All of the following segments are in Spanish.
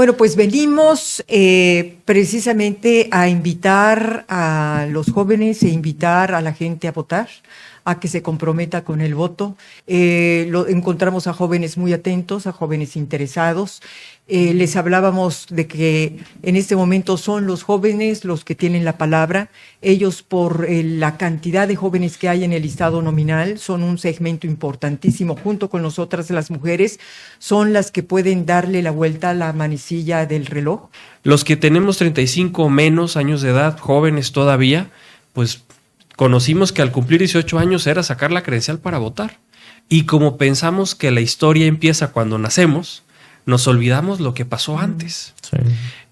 Bueno, pues venimos precisamente a invitar a los jóvenes e invitar a la gente a votar, a que se comprometa con el voto. Encontramos a jóvenes muy atentos, a jóvenes interesados. Les hablábamos de que en este momento son los jóvenes los que tienen la palabra. Ellos, por la cantidad de jóvenes que hay en el listado nominal, son un segmento importantísimo. Junto con nosotras, las mujeres, son las que pueden darle la vuelta a la manecilla del reloj. Los que tenemos 35 o menos años de edad, jóvenes todavía, pues conocimos que al cumplir 18 años era sacar la credencial para votar. Y como pensamos que la historia empieza cuando nacemos, nos olvidamos lo que pasó antes. Sí.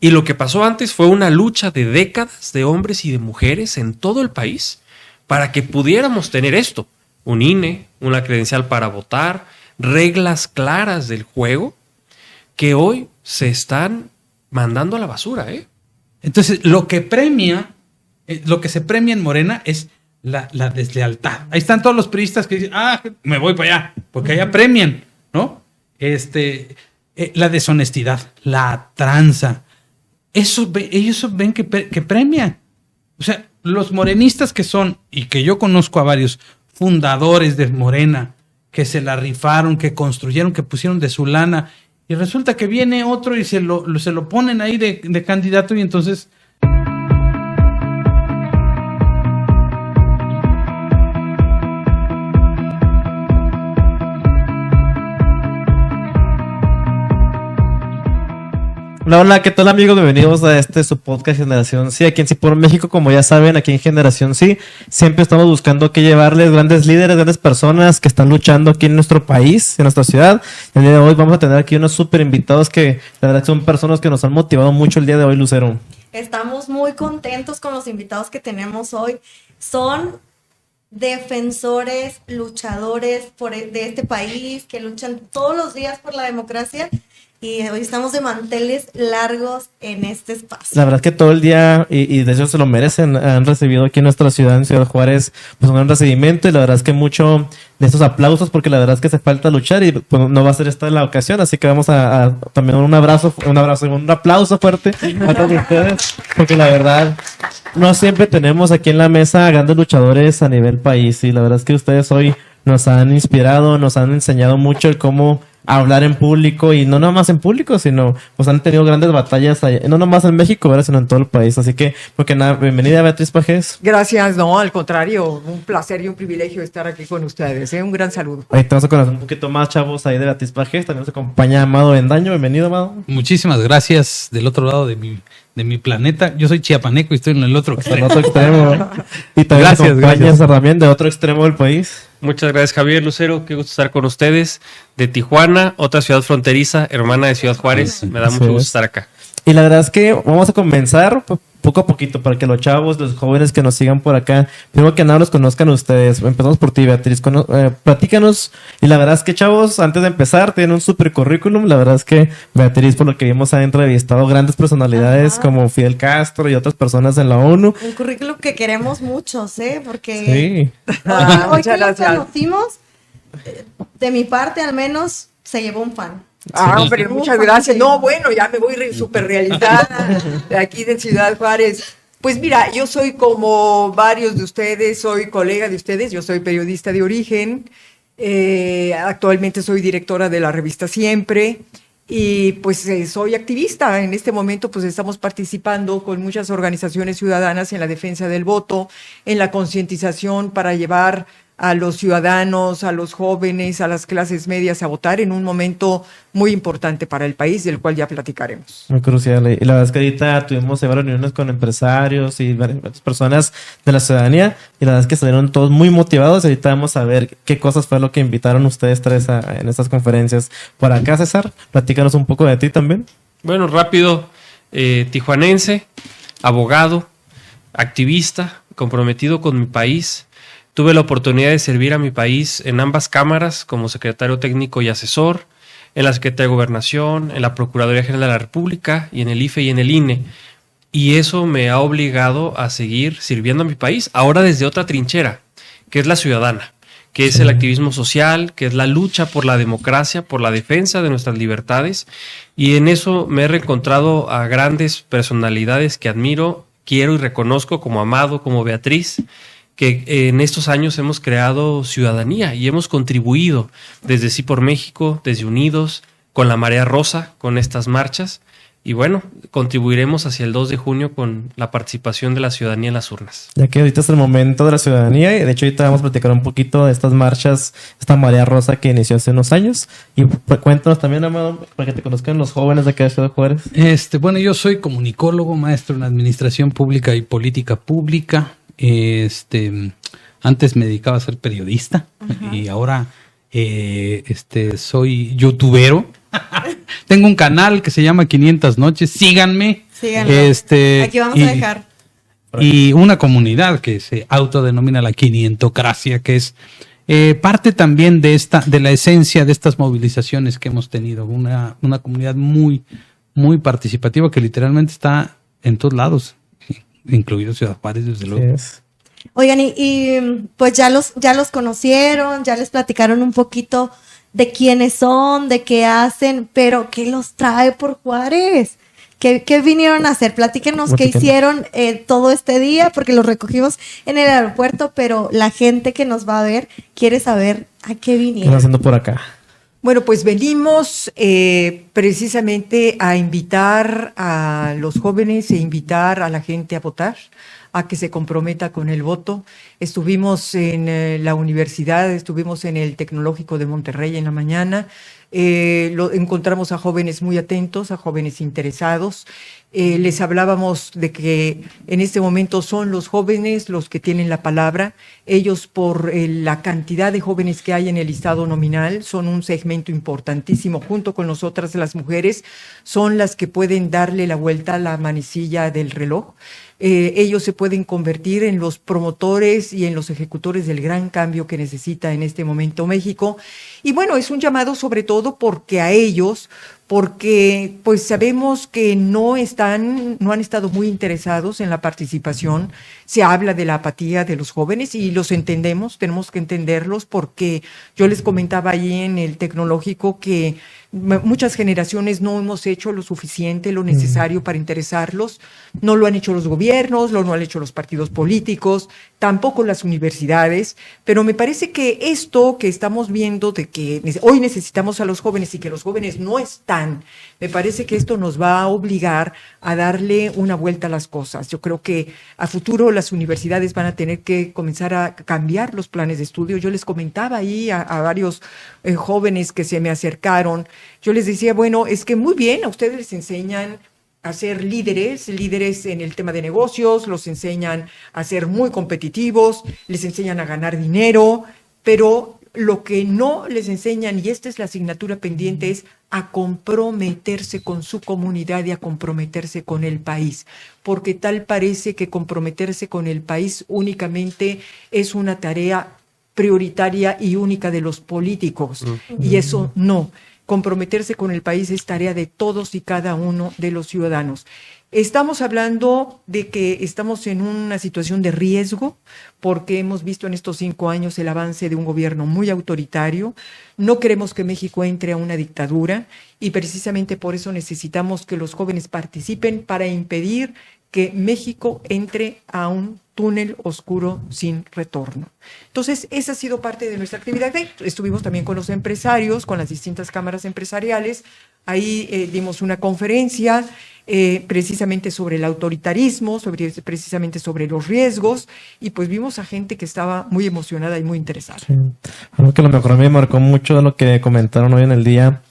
Y lo que pasó antes fue una lucha de décadas de hombres y de mujeres en todo el país para que pudiéramos tener esto: un INE, una credencial para votar, reglas claras del juego que hoy se están mandando a la basura, ¿eh? Entonces, lo que se premia en Morena es la deslealtad. Ahí están todos los priistas que dicen, me voy para allá, porque allá premian, ¿no? La deshonestidad, la tranza. Ellos ven que premian. O sea, los morenistas que son, y que yo conozco a varios fundadores de Morena, que se la rifaron, que construyeron, que pusieron de su lana, y resulta que viene otro y se lo ponen ahí de candidato, y entonces... Hola, ¿qué tal, amigos? Bienvenidos a su podcast Generación Sí. Aquí en Sí por México, como ya saben, aquí en Generación Sí siempre estamos buscando que llevarles grandes líderes, grandes personas que están luchando aquí en nuestro país, en nuestra ciudad. El día de hoy vamos a tener aquí unos súper invitados que la verdad son personas que nos han motivado mucho el día de hoy, Lucero. Estamos muy contentos con los invitados que tenemos hoy. Son defensores, luchadores de este país, que luchan todos los días por la democracia. Y hoy estamos de manteles largos en este espacio. La verdad es que todo el día, y de hecho se lo merecen, han recibido aquí en nuestra ciudad, en Ciudad Juárez, pues un gran recibimiento, y la verdad es que mucho de estos aplausos, porque la verdad es que hace falta luchar, y pues no va a ser esta la ocasión, así que vamos a también un aplauso fuerte a todos ustedes, porque la verdad no siempre tenemos aquí en la mesa grandes luchadores a nivel país, y la verdad es que ustedes hoy nos han inspirado, nos han enseñado mucho el cómo hablar en público, y no nomás en público, sino pues han tenido grandes batallas allá, no nomás en México, ¿verdad?, sino en todo el país. Así que, porque nada, bienvenida Beatriz Pajés. Gracias, no, al contrario, un placer y un privilegio estar aquí con ustedes, un gran saludo. Ahí te vamos a conocer un poquito más, chavos, ahí de Beatriz Pajés. También nos acompaña Amado Bendaño. Bienvenido, Amado. Muchísimas gracias del otro lado de mi planeta. Yo soy chiapaneco y estoy en el otro extremo. Y también nos acompaña también de otro extremo del país. Muchas gracias, Javier, Lucero, qué gusto estar con ustedes. De Tijuana, otra ciudad fronteriza, hermana de Ciudad Juárez. Me da mucho gusto estar acá. Y la verdad es que vamos a comenzar poco a poquito para que los chavos, los jóvenes que nos sigan por acá, primero que nada los conozcan ustedes. Empezamos por ti, Beatriz. Platícanos. Y la verdad es que, chavos, antes de empezar, tienen un super currículum. La verdad es que Beatriz, por lo que vimos, ha entrevistado grandes personalidades como Fidel Castro y otras personas en la ONU. Un currículum que queremos muchos, Sí. Porque hoy que lo conocimos, de mi parte al menos, se llevó un fan. Hombre, muchas gracias. No, bueno, ya me voy súper realizada de aquí de Ciudad Juárez. Pues mira, yo soy como varios de ustedes, soy colega de ustedes, yo soy periodista de origen, actualmente soy directora de la revista Siempre, y pues soy activista. En este momento pues estamos participando con muchas organizaciones ciudadanas en la defensa del voto, en la concientización para llevar a los ciudadanos, a los jóvenes, a las clases medias a votar en un momento muy importante para el país, del cual ya platicaremos. Muy crucial. Y la verdad es que ahorita tuvimos varias reuniones con empresarios y varias personas de la ciudadanía, y la verdad es que salieron todos muy motivados. Y ahorita vamos a ver qué cosas fue lo que invitaron ustedes tres en estas conferencias. Por acá, César, platícanos un poco de ti también. Bueno, rápido, tijuanense, abogado, activista, comprometido con mi país. Tuve la oportunidad de servir a mi país en ambas cámaras como secretario técnico y asesor, en la Secretaría de Gobernación, en la Procuraduría General de la República y en el IFE y en el INE. Y eso me ha obligado a seguir sirviendo a mi país, ahora desde otra trinchera, que es la ciudadana, que es el activismo social, que es la lucha por la democracia, por la defensa de nuestras libertades. Y en eso me he reencontrado a grandes personalidades que admiro, quiero y reconozco, como Amado, como Beatriz, que en estos años hemos creado ciudadanía y hemos contribuido desde Sí por México, desde Unidos, con la Marea Rosa, con estas marchas. Y bueno, contribuiremos hacia el 2 de junio con la participación de la ciudadanía en las urnas. Ya que ahorita es el momento de la ciudadanía y de hecho ahorita vamos a platicar un poquito de estas marchas, esta Marea Rosa que inició hace unos años. Y cuéntanos también, Amado, para que te conozcan los jóvenes de acá de Ciudad Juárez. Bueno, yo soy comunicólogo, maestro en Administración Pública y Política Pública. Antes me dedicaba a ser periodista y ahora soy youtubero. Tengo un canal que se llama 500 Noches. Síganme. Aquí vamos a dejar. Y una comunidad que se autodenomina la Quinientocracia, que es parte también de la esencia de estas movilizaciones que hemos tenido. Una comunidad muy, muy participativa que literalmente está en todos lados, incluido Ciudad Juárez, desde luego. Sí. Oigan, y pues ya los conocieron, ya les platicaron un poquito de quiénes son, de qué hacen, pero ¿qué los trae por Juárez? ¿Qué vinieron a hacer? Platíquenos qué hicieron todo este día, porque los recogimos en el aeropuerto, pero la gente que nos va a ver quiere saber a qué ¿Qué vinieron. están haciendo por acá? Bueno, pues venimos precisamente a invitar a los jóvenes e invitar a la gente a votar, a que se comprometa con el voto. Estuvimos en la universidad, estuvimos en el Tecnológico de Monterrey en la mañana. Encontramos a jóvenes muy atentos, a jóvenes interesados. Les hablábamos de que en este momento son los jóvenes los que tienen la palabra. Ellos, por la cantidad de jóvenes que hay en el listado nominal, son un segmento importantísimo. Junto con nosotras, las mujeres, son las que pueden darle la vuelta a la manecilla del reloj. Ellos se pueden convertir en los promotores y en los ejecutores del gran cambio que necesita en este momento México. Y bueno, es un llamado sobre todo porque a ellos, porque pues sabemos que no han estado muy interesados en la participación. Se habla de la apatía de los jóvenes y los entendemos, tenemos que entenderlos, porque yo les comentaba ahí en el Tecnológico que muchas generaciones no hemos hecho lo suficiente, lo necesario para interesarlos. No lo han hecho los gobiernos, no lo han hecho los partidos políticos, tampoco las universidades, pero me parece que esto que estamos viendo de que hoy necesitamos a los jóvenes y que los jóvenes no están, me parece que esto nos va a obligar a darle una vuelta a las cosas. Yo creo que a futuro las universidades van a tener que comenzar a cambiar los planes de estudio. Yo les comentaba ahí a varios jóvenes que se me acercaron, yo les decía, bueno, es que muy bien, a ustedes les enseñan a ser líderes en el tema de negocios, los enseñan a ser muy competitivos, les enseñan a ganar dinero, pero lo que no les enseñan, y esta es la asignatura pendiente, es a comprometerse con su comunidad y a comprometerse con el país, porque tal parece que comprometerse con el país únicamente es una tarea prioritaria y única de los políticos, y eso no. Comprometerse con el país es tarea de todos y cada uno de los ciudadanos. Estamos hablando de que estamos en una situación de riesgo porque hemos visto en estos 5 años el avance de un gobierno muy autoritario. No queremos que México entre a una dictadura y precisamente por eso necesitamos que los jóvenes participen para impedir que México entre a un túnel oscuro sin retorno. Entonces, esa ha sido parte de nuestra actividad. Estuvimos también con los empresarios, con las distintas cámaras empresariales. Ahí dimos una conferencia precisamente sobre el autoritarismo, precisamente sobre los riesgos, y pues vimos a gente que estaba muy emocionada y muy interesada. Sí. Algo que a lo mejor a mí me marcó mucho de lo que comentaron hoy en el día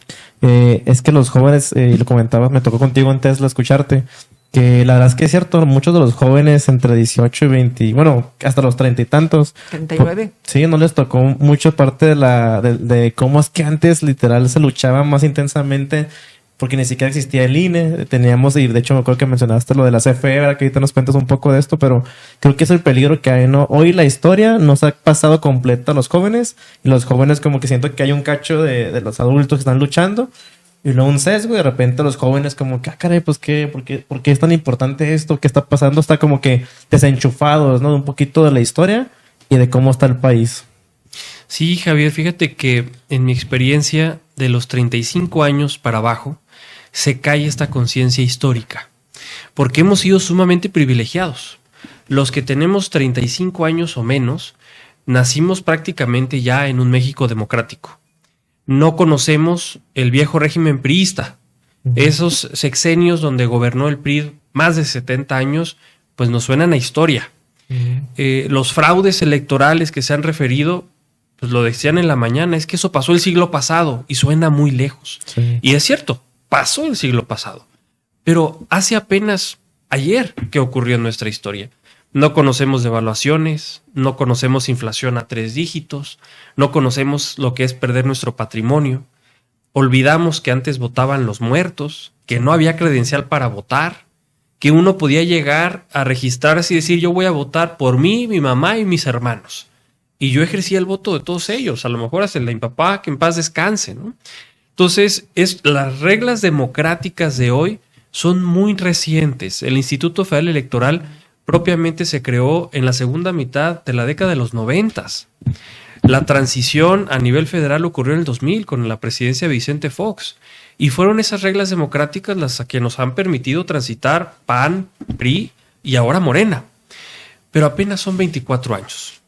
es que los jóvenes, y lo comentabas, me tocó contigo en Tesla escucharte, que la verdad es que es cierto, muchos de los jóvenes entre 18 y 20, bueno, hasta los 30 y tantos. 39. Sí, no les tocó mucho parte de cómo es que antes literal se luchaba más intensamente porque ni siquiera existía el INE, teníamos, y de hecho me acuerdo que mencionaste lo de la CFE, ¿verdad? Que ahorita nos cuentas un poco de esto, pero creo que es el peligro que hay, ¿no? Hoy la historia nos ha pasado completa a los jóvenes, y los jóvenes como que siento que hay un cacho de los adultos que están luchando, y luego un sesgo, y de repente los jóvenes como que, caray, pues ¿qué? ¿Por qué es tan importante esto? ¿Qué está pasando? Está como que desenchufados, ¿no? De un poquito de la historia y de cómo está el país. Sí, Javier, fíjate que en mi experiencia de los 35 años para abajo se cae esta conciencia histórica, porque hemos sido sumamente privilegiados. Los que tenemos 35 años o menos, nacimos prácticamente ya en un México democrático. No conocemos el viejo régimen priista. Esos sexenios donde gobernó el PRI más de 70 años, pues nos suenan a historia. Los fraudes electorales que se han referido, pues lo decían en la mañana, es que eso pasó el siglo pasado y suena muy lejos. Sí. Y es cierto, pasó el siglo pasado, pero hace apenas ayer que ocurrió en nuestra historia. No conocemos devaluaciones, no conocemos inflación a 3 dígitos, no conocemos lo que es perder nuestro patrimonio. Olvidamos que antes votaban los muertos, que no había credencial para votar, que uno podía llegar a registrarse y decir yo voy a votar por mí, mi mamá y mis hermanos. Y yo ejercía el voto de todos ellos, a lo mejor hasta el de mi papá, que en paz descanse, ¿no? Entonces, las reglas democráticas de hoy son muy recientes. El Instituto Federal Electoral propiamente se creó en la segunda mitad de la década de los 90. La transición a nivel federal ocurrió en el 2000 con la presidencia de Vicente Fox. Y fueron esas reglas democráticas las que nos han permitido transitar PAN, PRI y ahora Morena. Pero apenas son 24 años.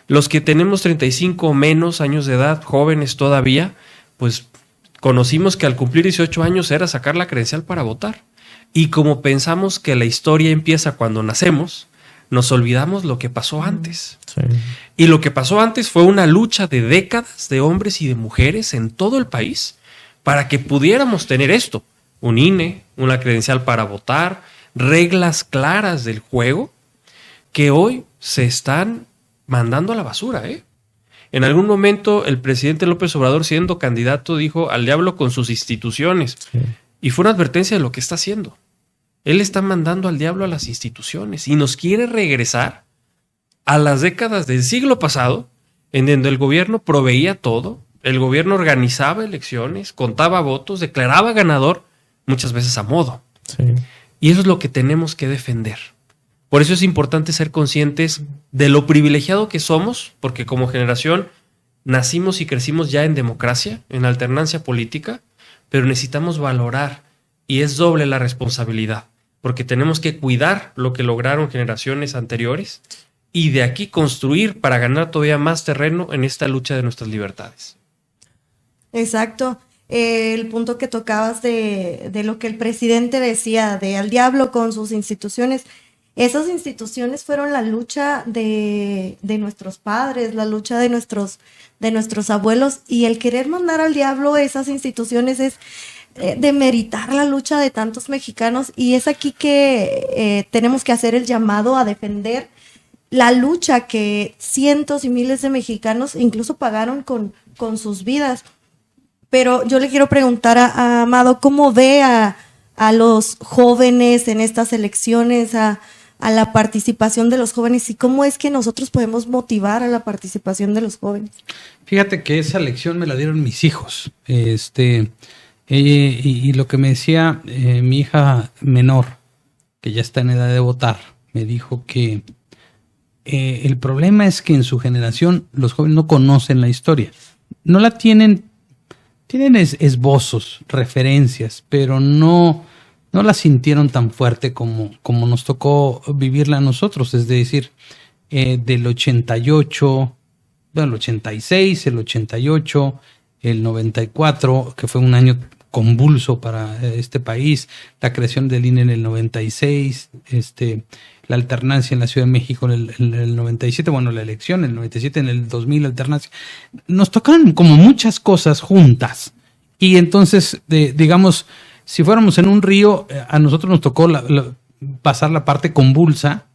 Los que tenemos 35 o menos años de edad, jóvenes todavía, pues conocimos que al cumplir 18 años era sacar la credencial para votar. Y como pensamos que la historia empieza cuando nacemos, nos olvidamos lo que pasó antes. Sí. Y lo que pasó antes fue una lucha de décadas de hombres y de mujeres en todo el país para que pudiéramos tener esto, un INE, una credencial para votar, reglas claras del juego, que hoy se están mandando a la basura, ¿eh? En algún momento el presidente López Obrador, siendo candidato, dijo al diablo con sus instituciones. Sí. Y fue una advertencia de lo que está haciendo. Él está mandando al diablo a las instituciones y nos quiere regresar a las décadas del siglo pasado, en donde el gobierno proveía todo, el gobierno organizaba elecciones, contaba votos, declaraba ganador, muchas veces a modo. Sí. Y eso es lo que tenemos que defender. Por eso es importante ser conscientes de lo privilegiado que somos, porque como generación nacimos y crecimos ya en democracia, en alternancia política, pero necesitamos valorar, y es doble la responsabilidad, porque tenemos que cuidar lo que lograron generaciones anteriores y de aquí construir para ganar todavía más terreno en esta lucha de nuestras libertades. Exacto. El punto que tocabas de lo que el presidente decía, de al diablo con sus instituciones. Esas instituciones fueron la lucha de nuestros padres, la lucha de nuestros abuelos, y el querer mandar al diablo esas instituciones es demeritar la lucha de tantos mexicanos, y es aquí que tenemos que hacer el llamado a defender la lucha que cientos y miles de mexicanos incluso pagaron con sus vidas. Pero yo le quiero preguntar a Amado, ¿cómo ve a los jóvenes en estas elecciones, a la participación de los jóvenes, y cómo es que nosotros podemos motivar a la participación de los jóvenes? Fíjate que esa lección me la dieron mis hijos. Y lo que me decía mi hija menor, que ya está en edad de votar, me dijo que el problema es que en su generación los jóvenes no conocen la historia. No la tienen esbozos, referencias, pero no la sintieron tan fuerte como nos tocó vivirla a nosotros. Es decir, del 88, el 86, el 88, el 94, que fue un año convulso para este país, la creación del INE en el 96, la alternancia en la Ciudad de México en el 97, bueno, la elección en el 97, en el 2000 la alternancia. Nos tocaron como muchas cosas juntas. Y entonces, digamos, si fuéramos en un río, a nosotros nos tocó pasar la parte convulsa.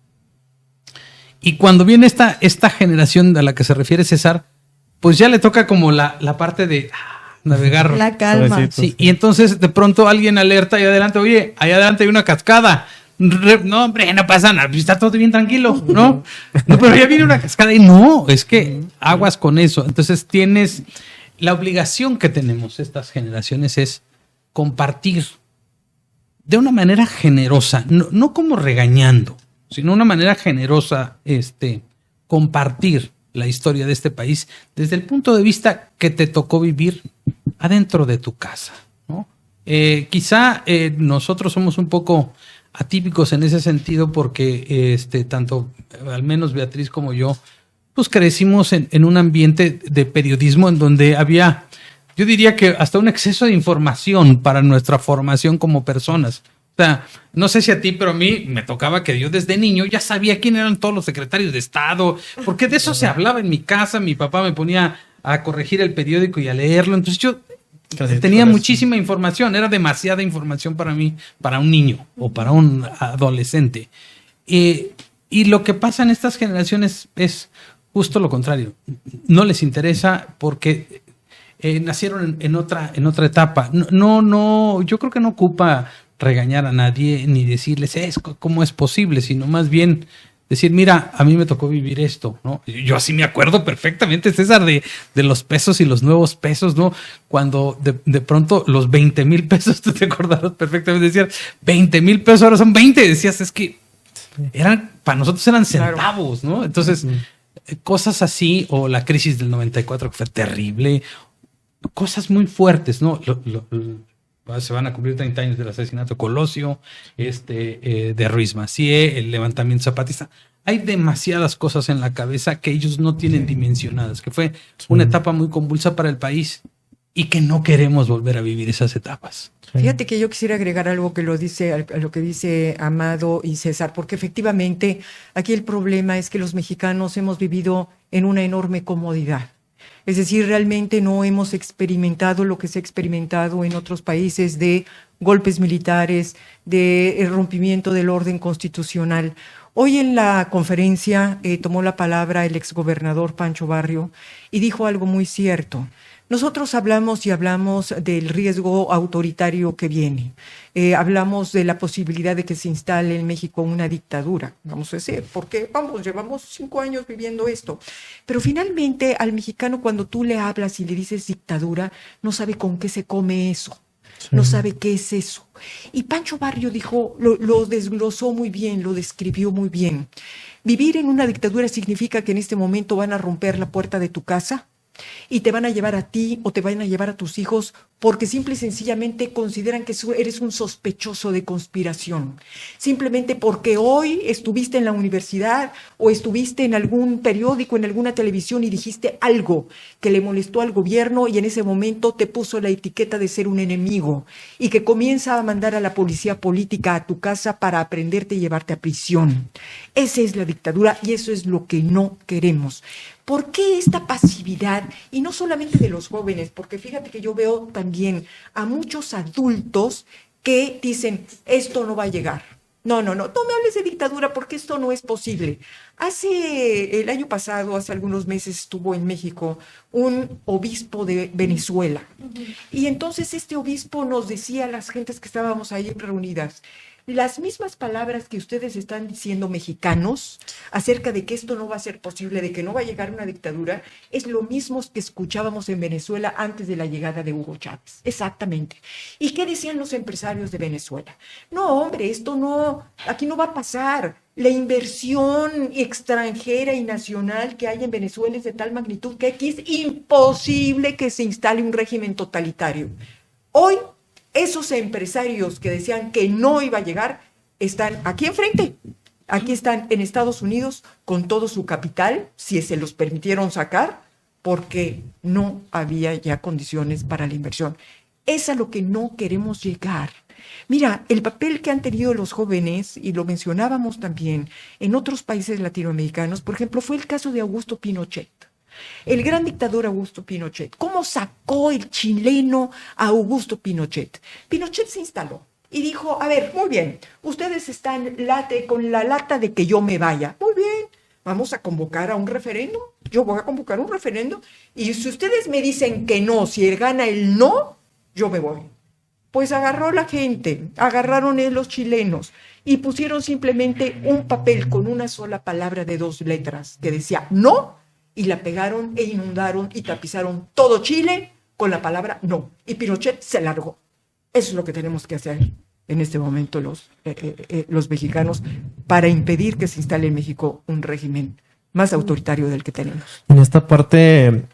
Y cuando viene esta generación a la que se refiere César, pues ya le toca como la parte de navegar. La calma. Sí, y entonces de pronto alguien alerta ahí adelante, oye, ahí adelante hay una cascada. No, hombre, no pasa nada, está todo bien tranquilo, ¿no? No, pero ya viene una cascada y no, es que aguas con eso. Entonces tienes, la obligación que tenemos estas generaciones es compartir de una manera generosa, no como regañando, sino de una manera generosa, compartir la historia de este país desde el punto de vista que te tocó vivir adentro de tu casa, ¿no? Quizá nosotros somos un poco atípicos en ese sentido porque tanto al menos Beatriz como yo pues crecimos en un ambiente de periodismo en donde había, yo diría que hasta un exceso de información para nuestra formación como personas. O sea, no sé si a ti, pero a mí me tocaba que yo desde niño ya sabía quién eran todos los secretarios de Estado, porque de eso se hablaba en mi casa. Mi papá me ponía a corregir el periódico y a leerlo. Entonces yo tenía muchísima información, era demasiada información para mí, para un niño o para un adolescente. Y lo que pasa en estas generaciones es justo lo contrario. No les interesa porque nacieron en otra etapa. No, yo creo que no ocupa regañar a nadie ni decirles cómo es posible, sino más bien decir, mira, a mí me tocó vivir esto, ¿no? Yo así me acuerdo perfectamente, César, de los pesos y los nuevos pesos, ¿no? Cuando de pronto los 20,000 pesos, tú te acordarás perfectamente, decías, 20,000 pesos ahora son 20, decías, es que para nosotros eran centavos, ¿no? Entonces, cosas así, o la crisis del 94 que fue terrible, cosas muy fuertes, ¿no? Se van a cumplir 30 años del asesinato de Colosio, de Ruiz Massieu, el levantamiento zapatista. Hay demasiadas cosas en la cabeza que ellos no tienen dimensionadas, que fue una etapa muy convulsa para el país y que no queremos volver a vivir esas etapas. Fíjate que yo quisiera agregar algo que a lo que dice Amado y César, porque efectivamente aquí el problema es que los mexicanos hemos vivido en una enorme comodidad. Es decir, realmente no hemos experimentado lo que se ha experimentado en otros países de golpes militares, de rompimiento del orden constitucional. Hoy en la conferencia tomó la palabra el exgobernador Pancho Barrio y dijo algo muy cierto. Nosotros hablamos del riesgo autoritario que viene. Hablamos de la posibilidad de que se instale en México una dictadura. Vamos a decir, porque llevamos 5 años viviendo esto. Pero finalmente al mexicano cuando tú le hablas y le dices dictadura, no sabe con qué se come eso. Sí. No sabe qué es eso. Y Pancho Barrio dijo, lo desglosó muy bien, lo describió muy bien. Vivir en una dictadura significa que en este momento van a romper la puerta de tu casa y te van a llevar a ti o te van a llevar a tus hijos porque simple y sencillamente consideran que eres un sospechoso de conspiración. Simplemente porque hoy estuviste en la universidad o estuviste en algún periódico, en alguna televisión y dijiste algo que le molestó al gobierno y en ese momento te puso la etiqueta de ser un enemigo y que comienza a mandar a la policía política a tu casa para aprenderte y llevarte a prisión. Esa es la dictadura y eso es lo que no queremos. ¿Por qué esta pasividad? Y no solamente de los jóvenes, porque fíjate que yo veo también a muchos adultos que dicen, esto no va a llegar. No me hables de dictadura porque esto no es posible. El año pasado, hace algunos meses, estuvo en México un obispo de Venezuela. Y entonces este obispo nos decía a las gentes que estábamos ahí reunidas, las mismas palabras que ustedes están diciendo mexicanos acerca de que esto no va a ser posible, de que no va a llegar una dictadura, es lo mismo que escuchábamos en Venezuela antes de la llegada de Hugo Chávez. Exactamente. ¿Y qué decían los empresarios de Venezuela? No, hombre, aquí no va a pasar. La inversión extranjera y nacional que hay en Venezuela es de tal magnitud que aquí es imposible que se instale un régimen totalitario. Hoy, esos empresarios que decían que no iba a llegar están aquí enfrente. Aquí están en Estados Unidos con todo su capital, si se los permitieron sacar, porque no había ya condiciones para la inversión. Es a lo que no queremos llegar. Mira, el papel que han tenido los jóvenes, y lo mencionábamos también en otros países latinoamericanos, por ejemplo, fue el caso de Augusto Pinochet. El gran dictador Augusto Pinochet. ¿Cómo sacó el chileno a Augusto Pinochet? Pinochet se instaló y dijo, a ver, muy bien, ustedes están con la lata de que yo me vaya. Muy bien, vamos a convocar a un referéndum. Yo voy a convocar un referéndum y si ustedes me dicen que no, si gana el no, yo me voy. Pues agarró la gente, agarraron los chilenos y pusieron simplemente un papel con una sola palabra de 2 letras que decía no, y la pegaron e inundaron y tapizaron todo Chile con la palabra no. Y Pinochet se largó. Eso es lo que tenemos que hacer en este momento los mexicanos para impedir que se instale en México un régimen más autoritario del que tenemos. En esta parte,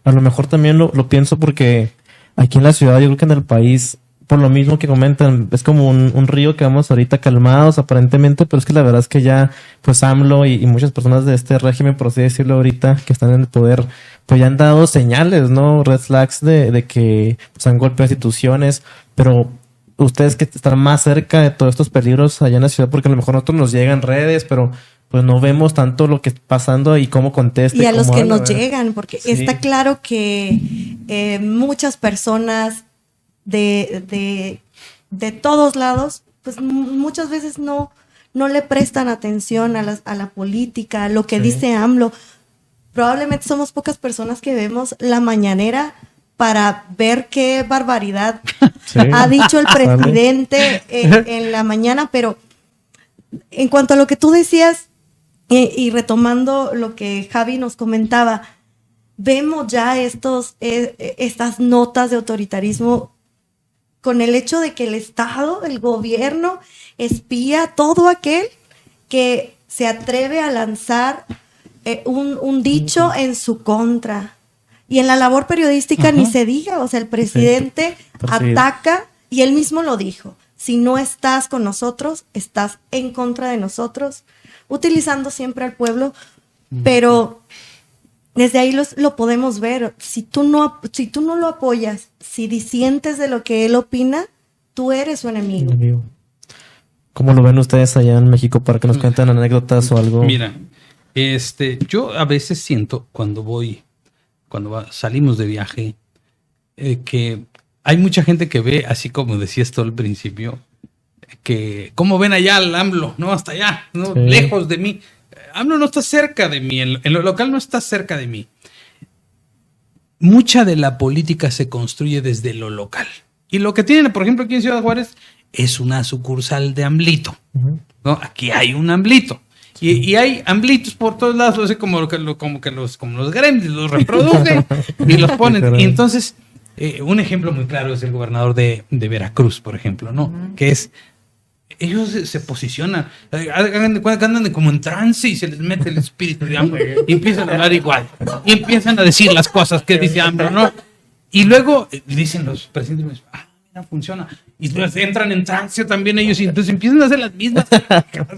a lo mejor también lo pienso porque aquí en la ciudad, yo creo que en el país, por lo mismo que comentan, es como un río que vamos ahorita calmados aparentemente, pero es que la verdad es que ya, pues AMLO y muchas personas de este régimen, por así decirlo ahorita, que están en el poder, pues ya han dado señales, ¿no? Red flags de que pues, han golpeado instituciones, pero ustedes que están más cerca de todos estos peligros allá en la ciudad, porque a lo mejor a nosotros nos llegan redes, pero pues no vemos tanto lo que está pasando y cómo contesta. Y a los cómo que habla, nos ¿verdad? llegan, porque Sí. está claro que muchas personas de todos lados, pues muchas veces no le prestan atención a la política, a lo que Sí. dice AMLO. Probablemente somos pocas personas que vemos la mañanera para ver qué barbaridad Sí. ha dicho el Sale. presidente en la mañana, pero en cuanto a lo que tú decías, y retomando lo que Javi nos comentaba, vemos ya estas notas de autoritarismo con el hecho de que el Estado, el gobierno, espía a todo aquel que se atreve a lanzar un dicho en su contra. Y en la labor periodística ni se diga, o sea, el presidente Perseguido. ataca, y él mismo lo dijo: si no estás con nosotros, estás en contra de nosotros, utilizando siempre al pueblo, pero desde ahí lo podemos ver. Si tú no lo apoyas, si disientes de lo que él opina, tú eres su enemigo. Amigo. ¿Cómo lo ven ustedes allá en México para que nos cuenten anécdotas o algo? Mira, yo a veces siento salimos de viaje, que hay mucha gente que ve, así como decías tú al principio, que cómo ven allá al AMLO, no, hasta allá, no, Sí. lejos de mí. AMLO no está cerca de mí, en lo local no está cerca de mí. Mucha de la política se construye desde lo local. Y lo que tienen, por ejemplo, aquí en Ciudad Juárez, es una sucursal de AMLito. Ujú. ¿No? Aquí hay un AMLito. Y hay AMLitos por todos lados, así como los gremlins los reproducen y los ponen. Y entonces, un ejemplo muy claro es el gobernador de Veracruz, por ejemplo, ¿no? Que es, ellos se posicionan, hagan de cuenta que andan como en trance y se les mete el espíritu de AMLO y empiezan a hablar igual. Y empiezan a decir las cosas que dice AMLO, ¿no? Y luego dicen los presidentes, mira, funciona. Y entonces entran en trance también ellos y entonces empiezan a hacer las mismas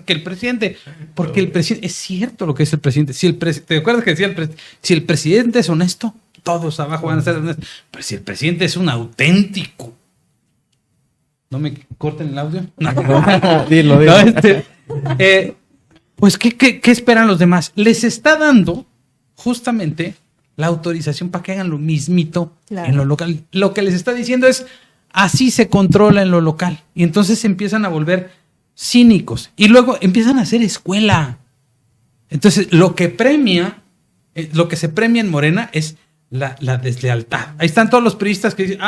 que el presidente. Porque el presidente, es cierto lo que dice el presidente. ¿Te acuerdas que decía si el presidente es honesto, todos abajo van a ser honestos? Pero si el presidente es un auténtico. ¿No me corten el audio? No. Dilo. No, pues, ¿qué esperan los demás? Les está dando justamente la autorización para que hagan lo mismito Claro. en lo local. Lo que les está diciendo es, así se controla en lo local. Y entonces se empiezan a volver cínicos. Y luego empiezan a hacer escuela. Entonces, lo que se premia en Morena es la deslealtad. Ahí están todos los priistas que dicen,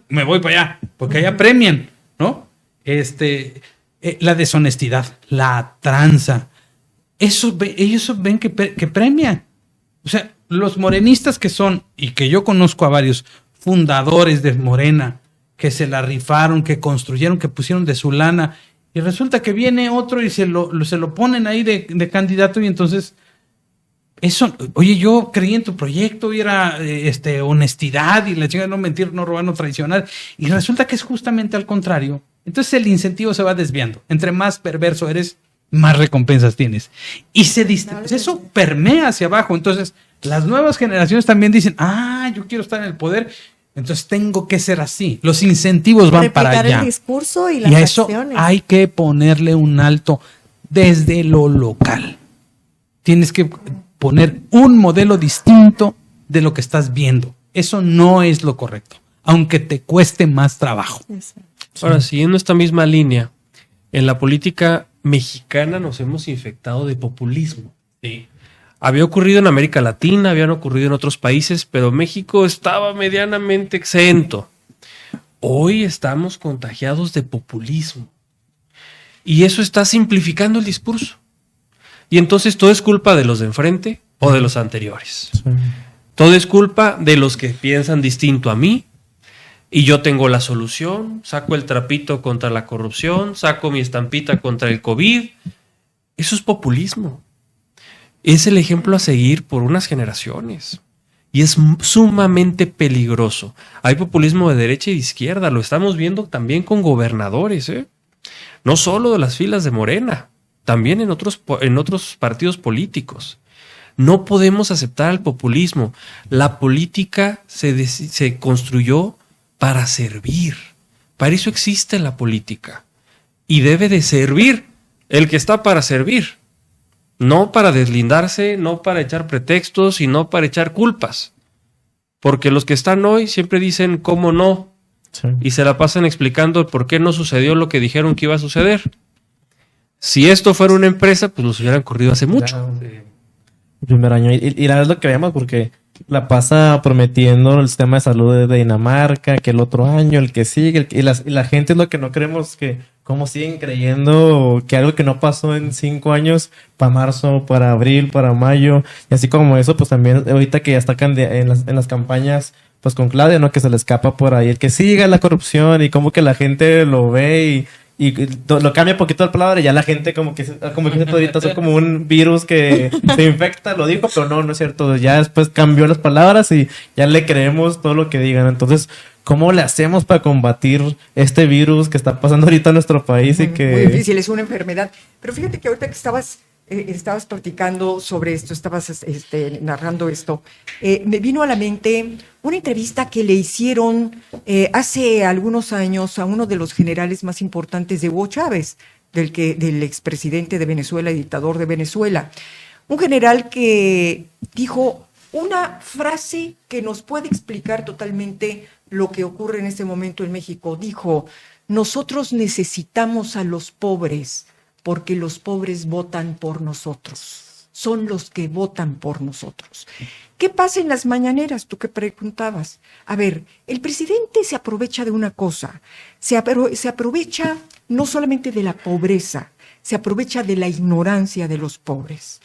me voy para allá, porque allá premian, ¿no? La deshonestidad, la tranza. Ellos ven que premian. O sea, los morenistas que son, y que yo conozco a varios fundadores de Morena, que se la rifaron, que construyeron, que pusieron de su lana, y resulta que viene otro y se lo ponen ahí de candidato, y entonces eso, oye, yo creí en tu proyecto y era honestidad y la chica, no mentir, no robar, no traicionar, y resulta que es justamente al contrario. Entonces el incentivo se va desviando. Entre más perverso eres, más recompensas tienes. Y eso permea hacia abajo. Entonces las nuevas generaciones también dicen, yo quiero estar en el poder, entonces tengo que ser así. Los incentivos van para Replicar allá. el discurso y las Y a eso acciones. hay que ponerle un alto desde lo local. Tienes que poner un modelo distinto de lo que estás viendo. Eso no es lo correcto, aunque te cueste más trabajo. Eso. Ahora, siguiendo esta misma línea, en la política mexicana nos hemos infectado de populismo. Sí. Había ocurrido en América Latina, habían ocurrido en otros países, pero México estaba medianamente exento. Hoy estamos contagiados de populismo. Y eso está simplificando el discurso. Y entonces todo es culpa de los de enfrente o de los anteriores. Sí. Todo es culpa de los que piensan distinto a mí. Y yo tengo la solución, saco el trapito contra la corrupción, saco mi estampita contra el COVID. Eso es populismo. es el ejemplo a seguir por unas generaciones. Y es sumamente peligroso. Hay populismo de derecha y de izquierda. Lo estamos viendo también con gobernadores, ¿eh? No solo de las filas de Morena, también en otros partidos políticos. No podemos aceptar el populismo. La política se construyó para servir. Para eso existe la política. Y debe de servir el que está para servir. No para deslindarse, no para echar pretextos y no para echar culpas. Porque los que están hoy siempre dicen cómo no. Sí. Y se la pasan explicando el por qué no sucedió lo que dijeron que iba a suceder. Si esto fuera una empresa, pues los hubieran corrido hace mucho. El primer año. Y la verdad es lo que veamos, porque la pasa prometiendo el sistema de salud de Dinamarca, que el otro año, el que sigue, y la gente es lo que no creemos, que cómo siguen creyendo que algo que no pasó en 5 años, para marzo, para abril, para mayo, y así como eso, pues también ahorita que ya está en las campañas, pues con Claudia, ¿no? Que se le escapa por ahí el que siga la corrupción, y como que la gente lo ve y lo cambia un poquito la palabra, y ya la gente como que ahorita es como un virus que se infecta, lo dijo, pero no es cierto. Ya después cambió las palabras y ya le creemos todo lo que digan. Entonces, ¿cómo le hacemos para combatir este virus que está pasando ahorita en nuestro país? Y que... Muy difícil, es una enfermedad. Pero fíjate que ahorita que estabas platicando sobre esto, estabas narrando esto, me vino a la mente una entrevista que le hicieron hace algunos años a uno de los generales más importantes de Hugo Chávez, del expresidente de Venezuela y dictador de Venezuela. Un general que dijo una frase que nos puede explicar totalmente lo que ocurre en este momento en México. Dijo: nosotros necesitamos a los pobres, porque los pobres votan por nosotros, son los que votan por nosotros. ¿Qué pasa en las mañaneras? Tú que preguntabas. A ver, el presidente se aprovecha de una cosa, se aprovecha no solamente de la pobreza, se aprovecha de la ignorancia de los pobres.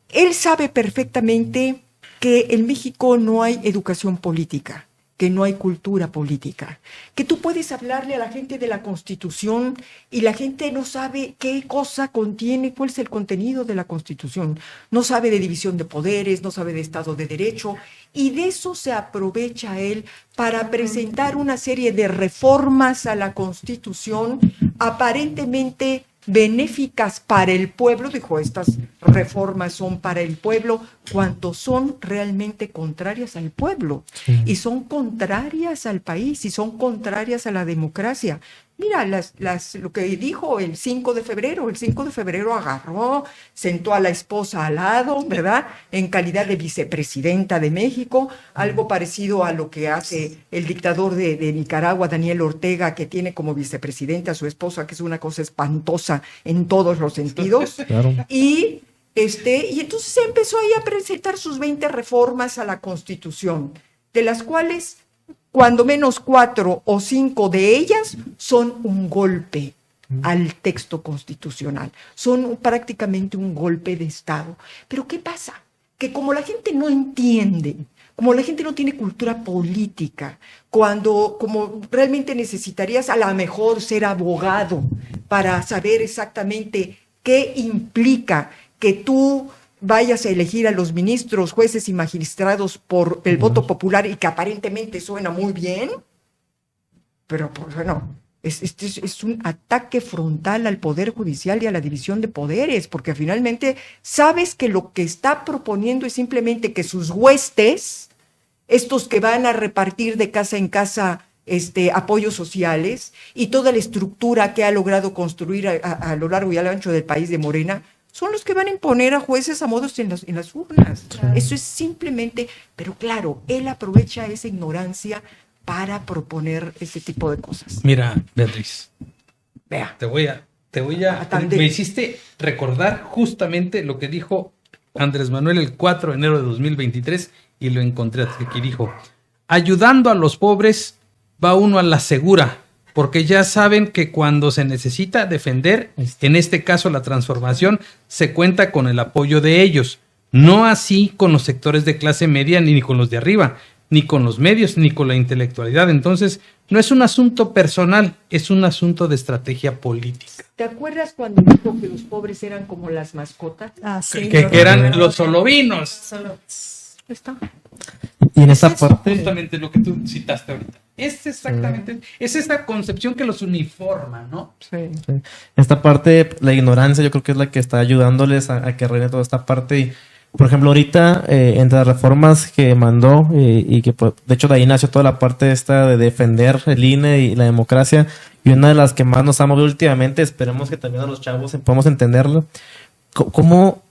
Él sabe perfectamente que en México no hay educación política, que no hay cultura política, que tú puedes hablarle a la gente de la Constitución y la gente no sabe qué cosa contiene, cuál es el contenido de la Constitución, no sabe de división de poderes, no sabe de Estado de Derecho, y de eso se aprovecha él para presentar una serie de reformas a la Constitución aparentemente benéficas para el pueblo. Dijo, estas reformas son para el pueblo, cuando son realmente contrarias al pueblo, y son contrarias al país, y son contrarias a la democracia. Mira, lo que dijo el 5 de febrero. El 5 de febrero agarró, sentó a la esposa al lado, ¿verdad? En calidad de vicepresidenta de México, algo parecido a lo que hace el dictador de Nicaragua, Daniel Ortega, que tiene como vicepresidenta a su esposa, que es una cosa espantosa en todos los sentidos. Claro. Y entonces empezó ahí a presentar sus 20 reformas a la Constitución, de las cuales cuando menos 4 o 5 de ellas son un golpe al texto constitucional, son prácticamente un golpe de Estado. Pero ¿qué pasa? Que como la gente no entiende, como la gente no tiene cultura política, como realmente necesitarías a lo mejor ser abogado para saber exactamente qué implica que tú vayas a elegir a los ministros, jueces y magistrados por el voto popular, y que aparentemente suena muy bien, pero pues bueno, es un ataque frontal al Poder Judicial y a la división de poderes, porque finalmente sabes que lo que está proponiendo es simplemente que sus huestes, estos que van a repartir de casa en casa apoyos sociales, y toda la estructura que ha logrado construir a lo largo y a lo ancho del país de Morena, son los que van a imponer a jueces a modos en las urnas. Eso es simplemente, pero claro, él aprovecha esa ignorancia para proponer ese tipo de cosas. Mira, Beatriz, Vea. Me hiciste recordar justamente lo que dijo Andrés Manuel el 4 de enero de 2023, y lo encontré aquí. Dijo: ayudando a los pobres va uno a la segura, porque ya saben que cuando se necesita defender, en este caso la transformación, se cuenta con el apoyo de ellos. No así con los sectores de clase media ni con los de arriba, ni con los medios, ni con la intelectualidad. Entonces, no es un asunto personal, es un asunto de estrategia política. ¿Te acuerdas cuando dijo que los pobres eran como las mascotas? Ah, sí. Que eran los solovinos. Solo- Está. Y en esa Es eso parte, justamente lo que tú citaste ahorita. Es exactamente, es esta concepción que los uniforma, ¿no? Sí. esta parte, la ignorancia, yo creo que es la que está ayudándoles a que reine toda esta parte. Y, por ejemplo, ahorita, entre las reformas que mandó, y que pues, de hecho de ahí nació toda la parte esta de defender el INE y la democracia, y una de las que más nos ha movido últimamente, esperemos que también a los chavos podamos entenderlo, ¿cómo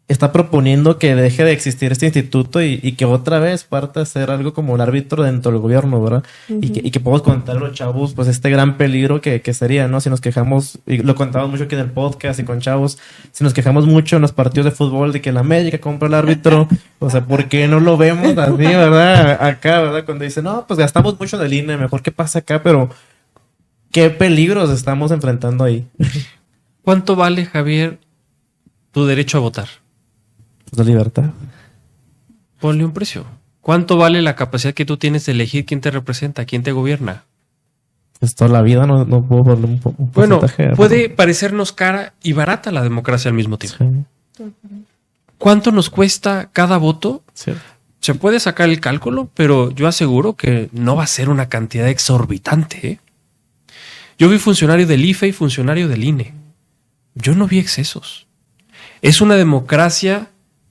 está proponiendo que deje de existir este instituto y que otra vez parte a ser algo como un árbitro dentro del gobierno, ¿verdad? Y que podamos contar a los chavos, pues, este gran peligro que sería, ¿no? Si nos quejamos, y lo contamos mucho aquí en el podcast y con chavos, si nos quejamos mucho en los partidos de fútbol de que la América compra el árbitro, o sea, ¿por qué no lo vemos así, verdad? Acá, ¿verdad? Cuando dicen, no, pues gastamos mucho en el INE, mejor que pase acá, pero ¿qué peligros estamos enfrentando ahí? ¿Cuánto vale, Javier, tu derecho a votar? Pues la libertad. Ponle un precio. ¿Cuánto vale la capacidad que tú tienes de elegir quién te representa, quién te gobierna? Pues toda la vida no puedo darle un Bueno, porcentaje, puede parecernos cara y barata la democracia al mismo tiempo. Sí, ¿Cuánto nos cuesta cada voto? cierto. Se puede sacar el cálculo, pero yo aseguro que no va a ser una cantidad exorbitante, ¿eh? Yo fui funcionario del IFE y funcionario del INE. Yo no vi excesos. Es una democracia,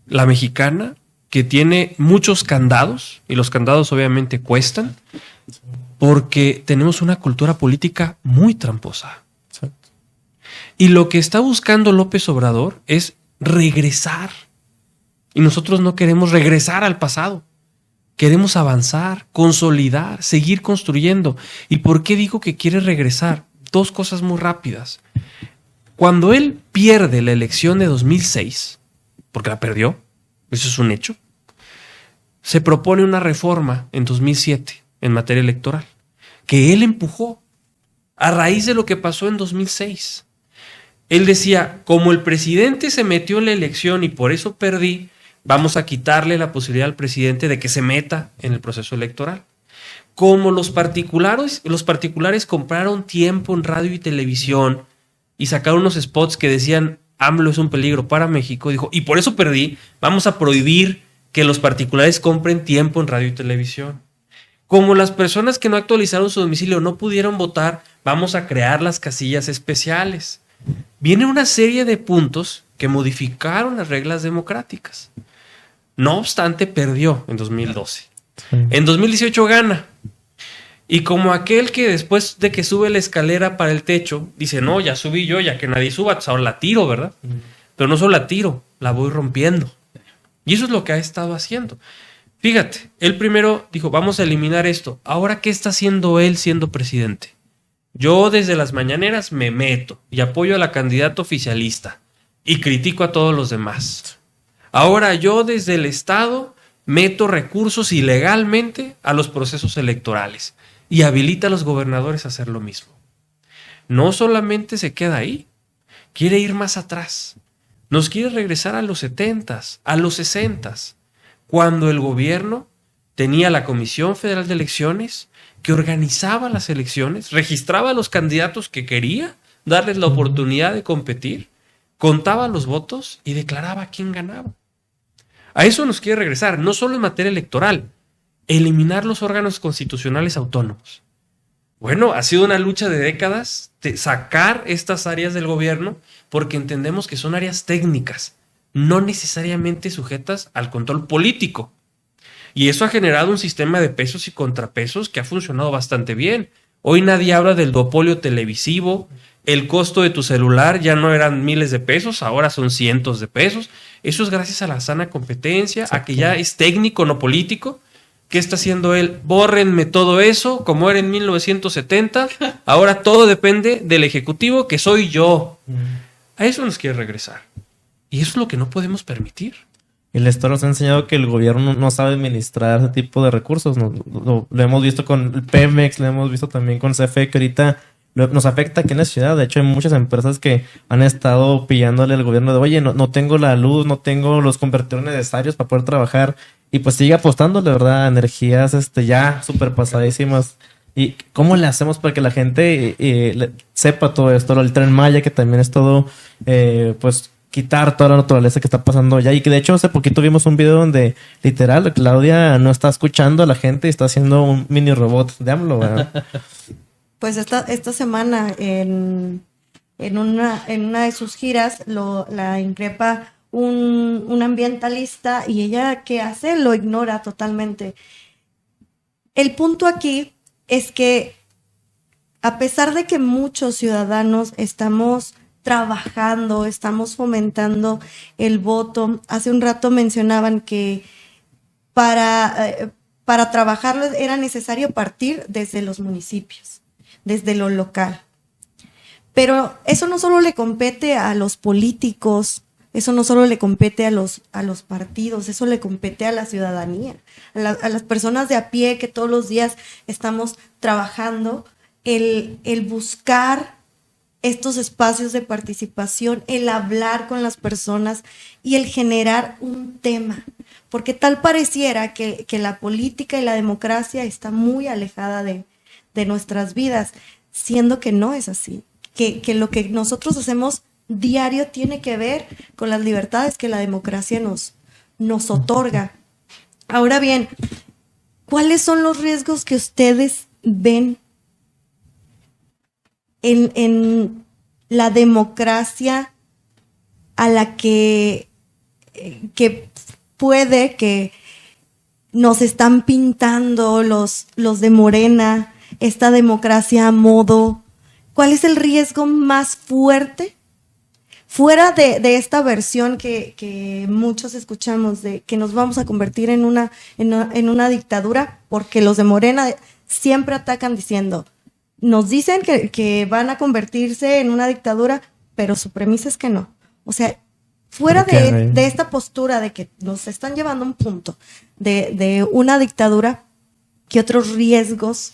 la mexicana, que tiene muchos candados, y los candados obviamente cuestan, porque tenemos una cultura política muy tramposa. Exacto. Y lo que está buscando López Obrador es regresar. Y nosotros no queremos regresar al pasado. Queremos avanzar, consolidar, seguir construyendo. ¿Y por qué digo que quiere regresar? Dos cosas muy rápidas. Cuando él pierde la elección de 2006, porque la perdió, eso es un hecho, se propone una reforma en 2007 en materia electoral, que él empujó a raíz de lo que pasó en 2006. Él decía, como el presidente se metió en la elección y por eso perdí, vamos a quitarle la posibilidad al presidente de que se meta en el proceso electoral. Como los particulares compraron tiempo en radio y televisión y sacaron unos spots que decían AMLO es un peligro para México, dijo, y por eso perdí, vamos a prohibir que los particulares compren tiempo en radio y televisión. Como las personas que no actualizaron su domicilio no pudieron votar, vamos a crear las casillas especiales. Viene una serie de puntos que modificaron las reglas democráticas. No obstante, perdió en 2012. Sí. En 2018 gana. Y como aquel que después de que sube la escalera para el techo, dice, no, ya subí yo, ya que nadie suba, pues ahora la tiro, ¿verdad? Pero no solo la tiro, la voy rompiendo. Y eso es lo que ha estado haciendo. Fíjate, él primero dijo, vamos a eliminar esto. Ahora, ¿qué está haciendo él siendo presidente? Yo desde las mañaneras me meto y apoyo a la candidata oficialista y critico a todos los demás. Ahora yo desde el Estado meto recursos ilegalmente a los procesos electorales y habilita a los gobernadores a hacer lo mismo. No solamente se queda ahí, quiere ir más atrás. Nos quiere regresar a los 70s, a los 60s, cuando el gobierno tenía la Comisión Federal de Elecciones que organizaba las elecciones, registraba a los candidatos que quería, darles la oportunidad de competir, contaba los votos y declaraba quién ganaba. A eso nos quiere regresar, no solo en materia electoral, eliminar los órganos constitucionales autónomos. Bueno, ha sido una lucha de décadas de sacar estas áreas del gobierno porque entendemos que son áreas técnicas, no necesariamente sujetas al control político. Y eso ha generado un sistema de pesos y contrapesos que ha funcionado bastante bien. Hoy nadie habla del duopolio televisivo, el costo de tu celular ya no eran miles de pesos, ahora son cientos de pesos. Eso es gracias a la sana competencia, a que ya es técnico, no político. ¿Qué está haciendo él? Bórrenme todo eso, como era en 1970. Ahora todo depende del Ejecutivo, que soy yo. A eso nos quiere regresar. Y eso es lo que no podemos permitir. El Estado nos ha enseñado que el gobierno no sabe administrar ese tipo de recursos. Lo hemos visto con el Pemex, lo hemos visto también con CFE, que ahorita nos afecta aquí en la ciudad. De hecho, hay muchas empresas que han estado pillándole al gobierno de, oye, no tengo la luz, no tengo los convertidores necesarios para poder trabajar. y pues sigue apostando, la verdad, energías ya súper pasadísimas. ¿Y cómo le hacemos para que la gente sepa todo esto? El Tren Maya, que también es todo, pues, quitar toda la naturaleza que está pasando allá. Y que de hecho hace poquito vimos un video donde literal Claudia no está escuchando a la gente y está haciendo un mini robot de AMLO, ¿verdad? Pues esta semana en una de sus giras la increpa un ambientalista y ella, ¿qué hace? Lo ignora totalmente. El punto aquí es que a pesar de que muchos ciudadanos estamos trabajando, estamos fomentando el voto, hace un rato mencionaban que para trabajarlo era necesario partir desde los municipios, desde lo local. Pero eso no solo le compete a los políticos, eso no solo le compete a los partidos, eso le compete a la ciudadanía, a las personas de a pie que todos los días estamos trabajando, el buscar estos espacios de participación, el hablar con las personas y el generar un tema. Porque tal pareciera que la política y la democracia está muy alejada de nuestras vidas, siendo que no es así. Que lo que nosotros hacemos diario tiene que ver con las libertades que la democracia nos otorga. Ahora bien, ¿cuáles son los riesgos que ustedes ven en la democracia a la que puede que nos están pintando los de Morena, esta democracia a modo? ¿Cuál es el riesgo más fuerte? Fuera de esta versión que muchos escuchamos de que nos vamos a convertir en una dictadura, porque los de Morena siempre atacan diciendo, nos dicen que van a convertirse en una dictadura, pero su premisa es que no. O sea, fuera de esta postura de que nos están llevando a un punto de una dictadura, ¿qué otros riesgos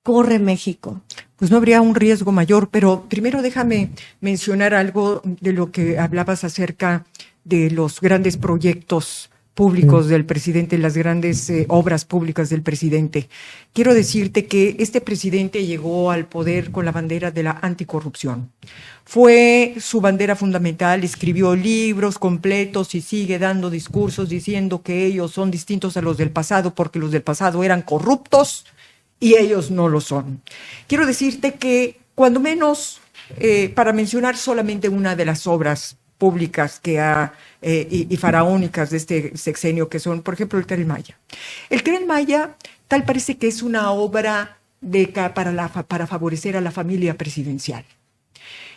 corre México? Pues no habría un riesgo mayor, pero primero déjame mencionar algo de lo que hablabas acerca de los grandes proyectos públicos del presidente, las grandes obras públicas del presidente. Quiero decirte que este presidente llegó al poder con la bandera de la anticorrupción. Fue su bandera fundamental, escribió libros completos y sigue dando discursos diciendo que ellos son distintos a los del pasado porque los del pasado eran corruptos y ellos no lo son. Quiero decirte que, cuando menos, para mencionar solamente una de las obras públicas que y faraónicas de este sexenio, que son, por ejemplo, el Tren Maya. El Tren Maya, tal parece que es una obra para favorecer a la familia presidencial.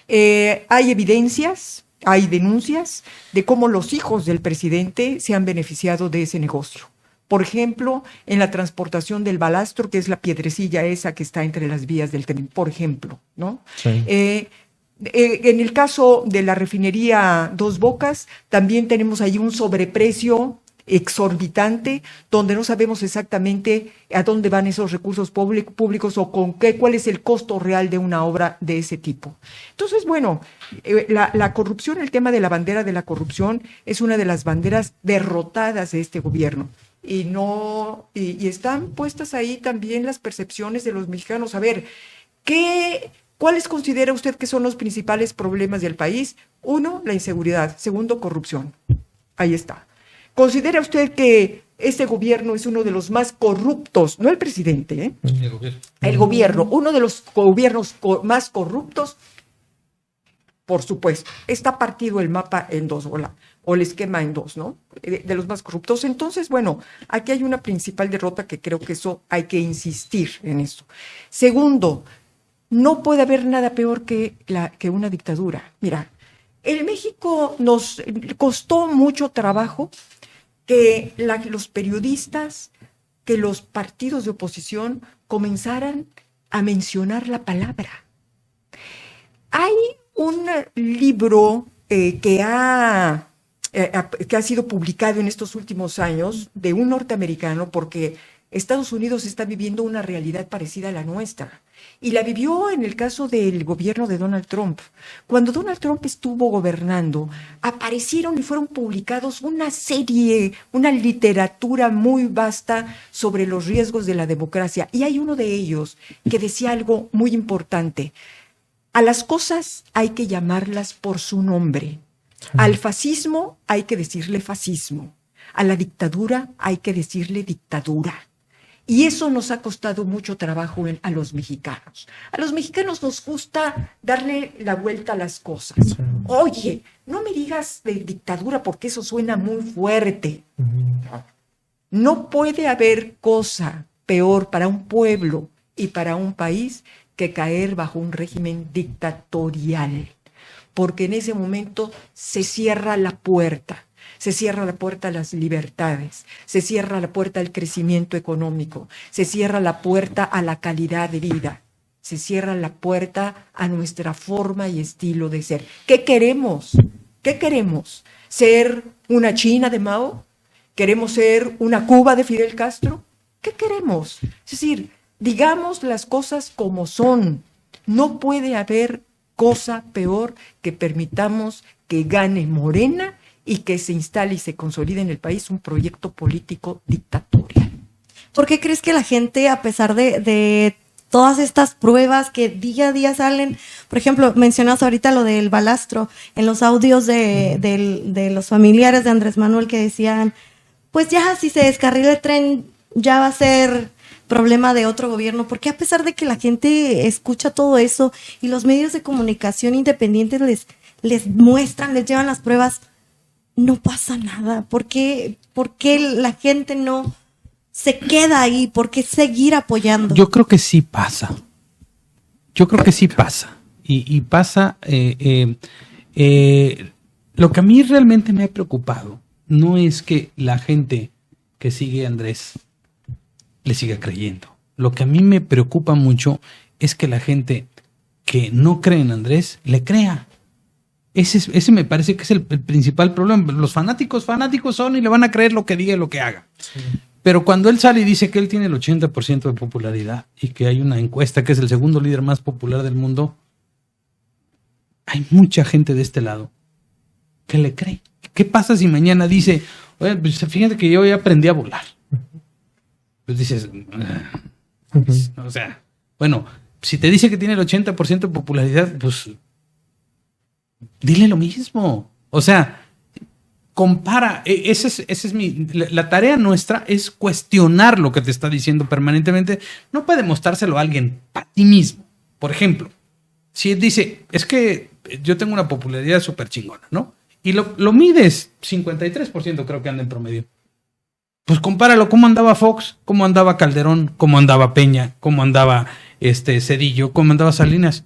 Hay evidencias, hay denuncias de cómo los hijos del presidente se han beneficiado de ese negocio. Por ejemplo, en la transportación del balastro, que es la piedrecilla esa que está entre las vías del tren, por ejemplo, ¿no? Sí. En el caso de la refinería Dos Bocas, también tenemos ahí un sobreprecio exorbitante, donde no sabemos exactamente a dónde van esos recursos públicos o cuál es el costo real de una obra de ese tipo. Entonces, bueno, la corrupción, el tema de la bandera de la corrupción es una de las banderas derrotadas de este gobierno. Y están puestas ahí también las percepciones de los mexicanos. A ver, ¿cuáles considera usted que son los principales problemas del país? 1, la inseguridad. 2, corrupción. Ahí está. ¿Considera usted que este gobierno es uno de los más corruptos? No el presidente, ¿eh? El gobierno. Uno de los gobiernos más corruptos, por supuesto. Está partido el mapa en dos, o el esquema en dos, ¿no? De los más corruptos. Entonces, bueno, aquí hay una principal derrota que creo que eso hay que insistir en eso. 2, no puede haber nada peor que una dictadura. Mira, en México nos costó mucho trabajo que los periodistas, que los partidos de oposición comenzaran a mencionar la palabra. Hay un libro que ha sido publicado en estos últimos años de un norteamericano, porque Estados Unidos está viviendo una realidad parecida a la nuestra. Y la vivió en el caso del gobierno de Donald Trump. Cuando Donald Trump estuvo gobernando, aparecieron y fueron publicados una serie, una literatura muy vasta sobre los riesgos de la democracia. Y hay uno de ellos que decía algo muy importante. A las cosas hay que llamarlas por su nombre. Al fascismo hay que decirle fascismo. A la dictadura hay que decirle dictadura. Y eso nos ha costado mucho trabajo a los mexicanos. A los mexicanos nos gusta darle la vuelta a las cosas. Oye, no me digas de dictadura porque eso suena muy fuerte. No puede haber cosa peor para un pueblo y para un país que caer bajo un régimen dictatorial. Porque en ese momento se cierra la puerta. Se cierra la puerta a las libertades, se cierra la puerta al crecimiento económico, se cierra la puerta a la calidad de vida, se cierra la puerta a nuestra forma y estilo de ser. ¿Qué queremos? ¿Qué queremos? ¿Ser una China de Mao? ¿Queremos ser una Cuba de Fidel Castro? ¿Qué queremos? Es decir, digamos las cosas como son. No puede haber cosa peor que permitamos que gane Morena y que se instale y se consolide en el país un proyecto político dictatorial. ¿Por qué crees que la gente, a pesar de todas estas pruebas que día a día salen, por ejemplo, mencionas ahorita lo del balastro, en los audios de los familiares de Andrés Manuel que decían, pues ya si se descarrila el tren ya va a ser problema de otro gobierno? Porque a pesar de que la gente escucha todo eso y los medios de comunicación independientes les muestran, les llevan las pruebas, no pasa nada? ¿Por qué la gente no se queda ahí? ¿Por qué seguir apoyando? Yo creo que sí pasa. Y pasa. Lo que a mí realmente me ha preocupado no es que la gente que sigue a Andrés le siga creyendo. Lo que a mí me preocupa mucho es que la gente que no cree en Andrés le crea. Ese me parece que es el principal problema. Los fanáticos son y le van a creer lo que diga y lo que haga. Sí. Pero cuando él sale y dice que él tiene el 80% de popularidad y que hay una encuesta que es el segundo líder más popular del mundo, hay mucha gente de este lado que le cree. ¿Qué pasa si mañana dice, oye, pues fíjate que yo ya aprendí a volar? Pues dices, o sea, bueno, si te dice que tiene el 80% de popularidad, pues dile lo mismo. O sea, compara. La tarea nuestra es cuestionar lo que te está diciendo permanentemente. No puede mostrárselo a alguien, a ti mismo. Por ejemplo, si él dice, es que yo tengo una popularidad súper chingona, ¿no? Y lo mides, 53% creo que anda en promedio. Pues compáralo, cómo andaba Fox, cómo andaba Calderón, cómo andaba Peña, cómo andaba Zedillo, cómo andaba Salinas.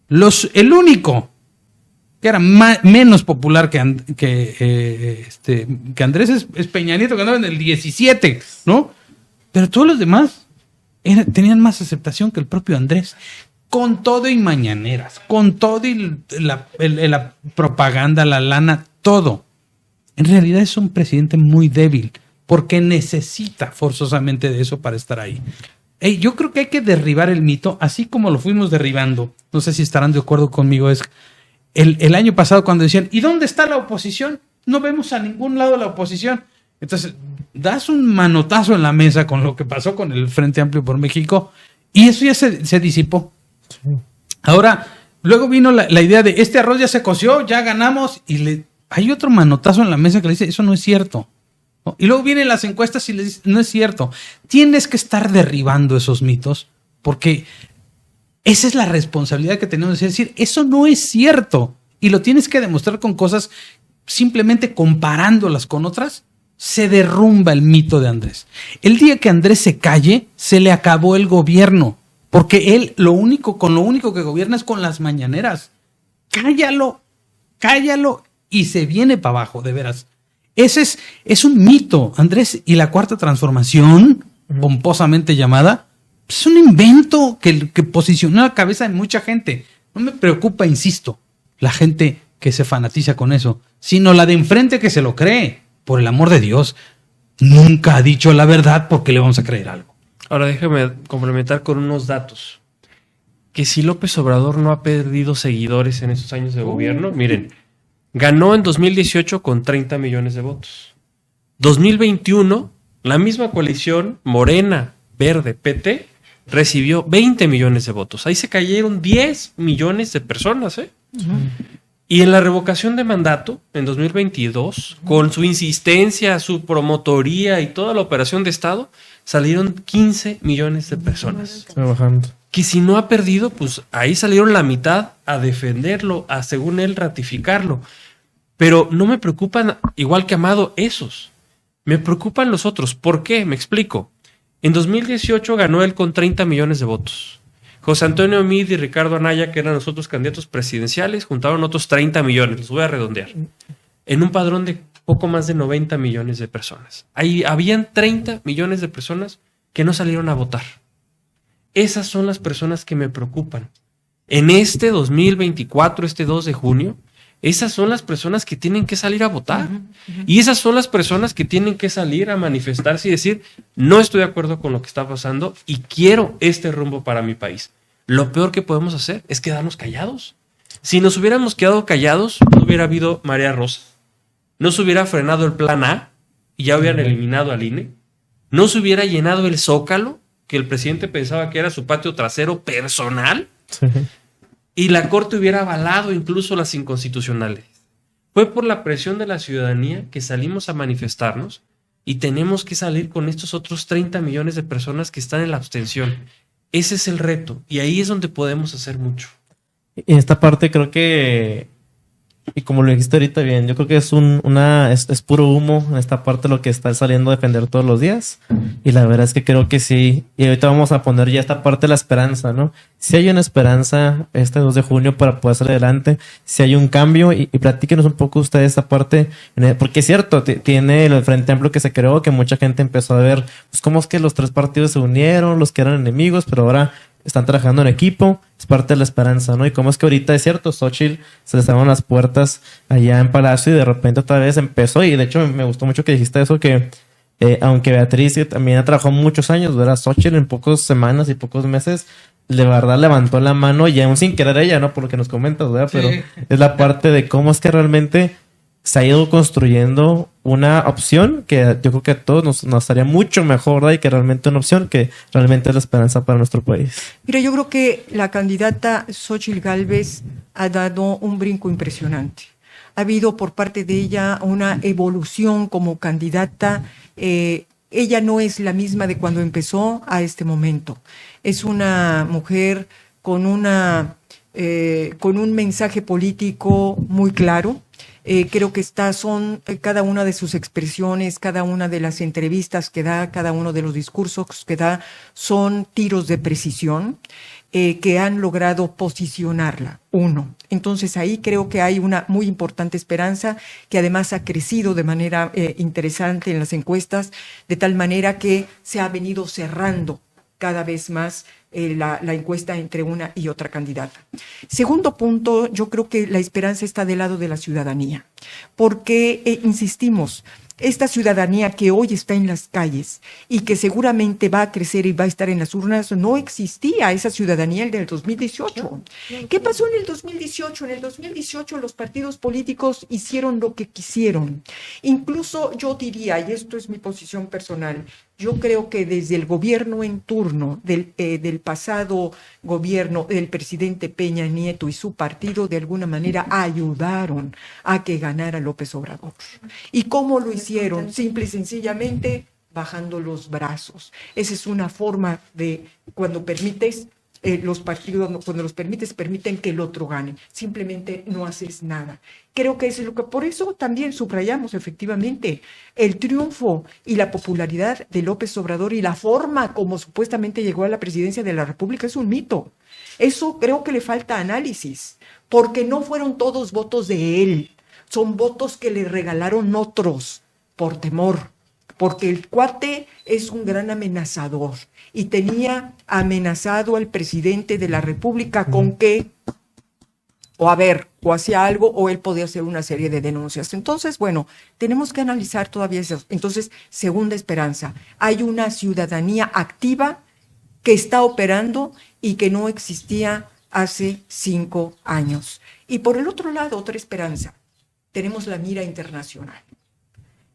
El único que era menos popular que Andrés es Peña Nieto, que andaba en el 17, ¿no? Pero todos los demás tenían más aceptación que el propio Andrés. Con todo y mañaneras, con todo y la propaganda, la lana, todo. En realidad es un presidente muy débil, porque necesita forzosamente de eso para estar ahí. Yo creo que hay que derribar el mito, así como lo fuimos derribando. No sé si estarán de acuerdo conmigo, es el año pasado cuando decían, ¿y dónde está la oposición? No vemos a ningún lado la oposición. Entonces, das un manotazo en la mesa con lo que pasó con el Frente Amplio por México y eso ya se disipó. Sí. Ahora, luego vino la idea de, este arroz ya se coció, ya ganamos, y hay otro manotazo en la mesa que le dice, eso no es cierto. ¿No? Y luego vienen las encuestas y le dicen, no es cierto. Tienes que estar derribando esos mitos, porque esa es la responsabilidad que tenemos de decir, eso no es cierto. Y lo tienes que demostrar con cosas, simplemente comparándolas con otras, se derrumba el mito de Andrés. El día que Andrés se calle, se le acabó el gobierno, porque él con lo único que gobierna es con las mañaneras. Cállalo y se viene para abajo, de veras. Ese es un mito, Andrés, y la cuarta transformación, pomposamente llamada, es un invento que posicionó la cabeza de mucha gente. No me preocupa, insisto, la gente que se fanatiza con eso, sino la de enfrente que se lo cree, por el amor de Dios. nunca ha dicho la verdad, ¿por qué le vamos a creer algo? Ahora déjame complementar con unos datos. Que si López Obrador no ha perdido seguidores en estos años de gobierno, miren, ganó en 2018 con 30 millones de votos. 2021, la misma coalición, Morena, Verde, PT, recibió 20 millones de votos. Ahí se cayeron 10 millones de personas, ¿eh? Y en la revocación de mandato, en 2022, con su insistencia, su promotoría y toda la operación de Estado, salieron 15 millones de personas. Trabajando. Que si no ha perdido, pues ahí salieron la mitad a defenderlo, a según él ratificarlo. Pero no me preocupan, igual que Amado, esos. Me preocupan los otros. ¿Por qué? Me explico. En 2018 ganó él con 30 millones de votos. José Antonio Meade y Ricardo Anaya, que eran los otros candidatos presidenciales, juntaron otros 30 millones. Los voy a redondear. En un padrón de poco más de 90 millones de personas. Ahí habían 30 millones de personas que no salieron a votar. Esas son las personas que me preocupan. En este 2024, este 2 de junio, esas son las personas que tienen que salir a votar. Y esas son las personas que tienen que salir a manifestarse y decir, no estoy de acuerdo con lo que está pasando y quiero este rumbo para mi país. Lo peor que podemos hacer es quedarnos callados. Si nos hubiéramos quedado callados, no hubiera habido marea rosa. No se hubiera frenado el plan A y ya hubieran eliminado al INE. No se hubiera llenado el Zócalo, que el presidente pensaba que era su patio trasero personal, Sí. y la Corte hubiera avalado incluso las inconstitucionales. Fue por la presión de la ciudadanía que salimos a manifestarnos y tenemos que salir con estos otros 30 millones de personas que están en la abstención. Ese es el reto y ahí es donde podemos hacer mucho. Y esta parte creo que, y como lo dijiste ahorita bien, yo creo que es puro humo en esta parte lo que está saliendo a defender todos los días. Y la verdad es que creo que sí. Y ahorita vamos a poner ya esta parte de la esperanza, ¿no? Si hay una esperanza este 2 de junio para poder salir adelante, si hay un cambio y platíquenos un poco ustedes esta parte, porque es cierto, tiene el Frente Amplio que se creó, que mucha gente empezó a ver, pues cómo es que los tres partidos se unieron, los que eran enemigos, pero ahora están trabajando en equipo, es parte de la esperanza, ¿no? Y cómo es que ahorita es cierto, Xóchitl se les abrieron las puertas allá en Palacio y de repente otra vez empezó, y de hecho me gustó mucho que dijiste eso, que aunque Beatriz que también ha trabajado muchos años, ¿verdad? Xóchitl en pocas semanas y pocos meses, de verdad levantó la mano y aún sin querer ella, ¿no? Por lo que nos comentas, ¿verdad? Sí. Pero es la parte de cómo es que realmente se ha ido construyendo una opción que yo creo que a todos nos haría mucho mejor, ¿verdad? Y que realmente una opción que realmente es la esperanza para nuestro país. Mira, yo creo que la candidata Xóchitl Gálvez ha dado un brinco impresionante. Ha habido por parte de ella una evolución como candidata. Ella no es la misma de cuando empezó a este momento. Es una mujer con un mensaje político muy claro. Creo que son cada una de sus expresiones, cada una de las entrevistas que da, cada uno de los discursos que da, son tiros de precisión que han logrado posicionarla, uno. Entonces ahí creo que hay una muy importante esperanza que además ha crecido de manera interesante en las encuestas, de tal manera que se ha venido cerrando cada vez más la encuesta entre una y otra candidata. Segundo punto, yo creo que la esperanza está del lado de la ciudadanía, porque, insistimos, esta ciudadanía que hoy está en las calles y que seguramente va a crecer y va a estar en las urnas, no existía esa ciudadanía en el 2018. ¿Qué pasó en el 2018? En el 2018 los partidos políticos hicieron lo que quisieron. Incluso yo diría, y esto es mi posición personal, yo creo que desde el gobierno en turno del pasado gobierno del presidente Peña Nieto y su partido de alguna manera ayudaron a que ganara López Obrador. ¿Y cómo lo hicieron? Simple y sencillamente bajando los brazos. Esa es una forma de cuando permites los partidos, cuando los permiten que el otro gane. Simplemente no haces nada. Creo que eso es lo que, por eso también subrayamos efectivamente el triunfo y la popularidad de López Obrador y la forma como supuestamente llegó a la presidencia de la República es un mito. Eso creo que le falta análisis, porque no fueron todos votos de él, son votos que le regalaron otros por temor, porque el cuate es un gran amenazador y tenía amenazado al presidente de la República con que o a ver, o hacía algo, o él podía hacer una serie de denuncias. Entonces, bueno, tenemos que analizar todavía eso. Entonces, segunda esperanza, hay una ciudadanía activa que está operando y que no existía hace 5 años. Y por el otro lado, otra esperanza, tenemos la mira internacional.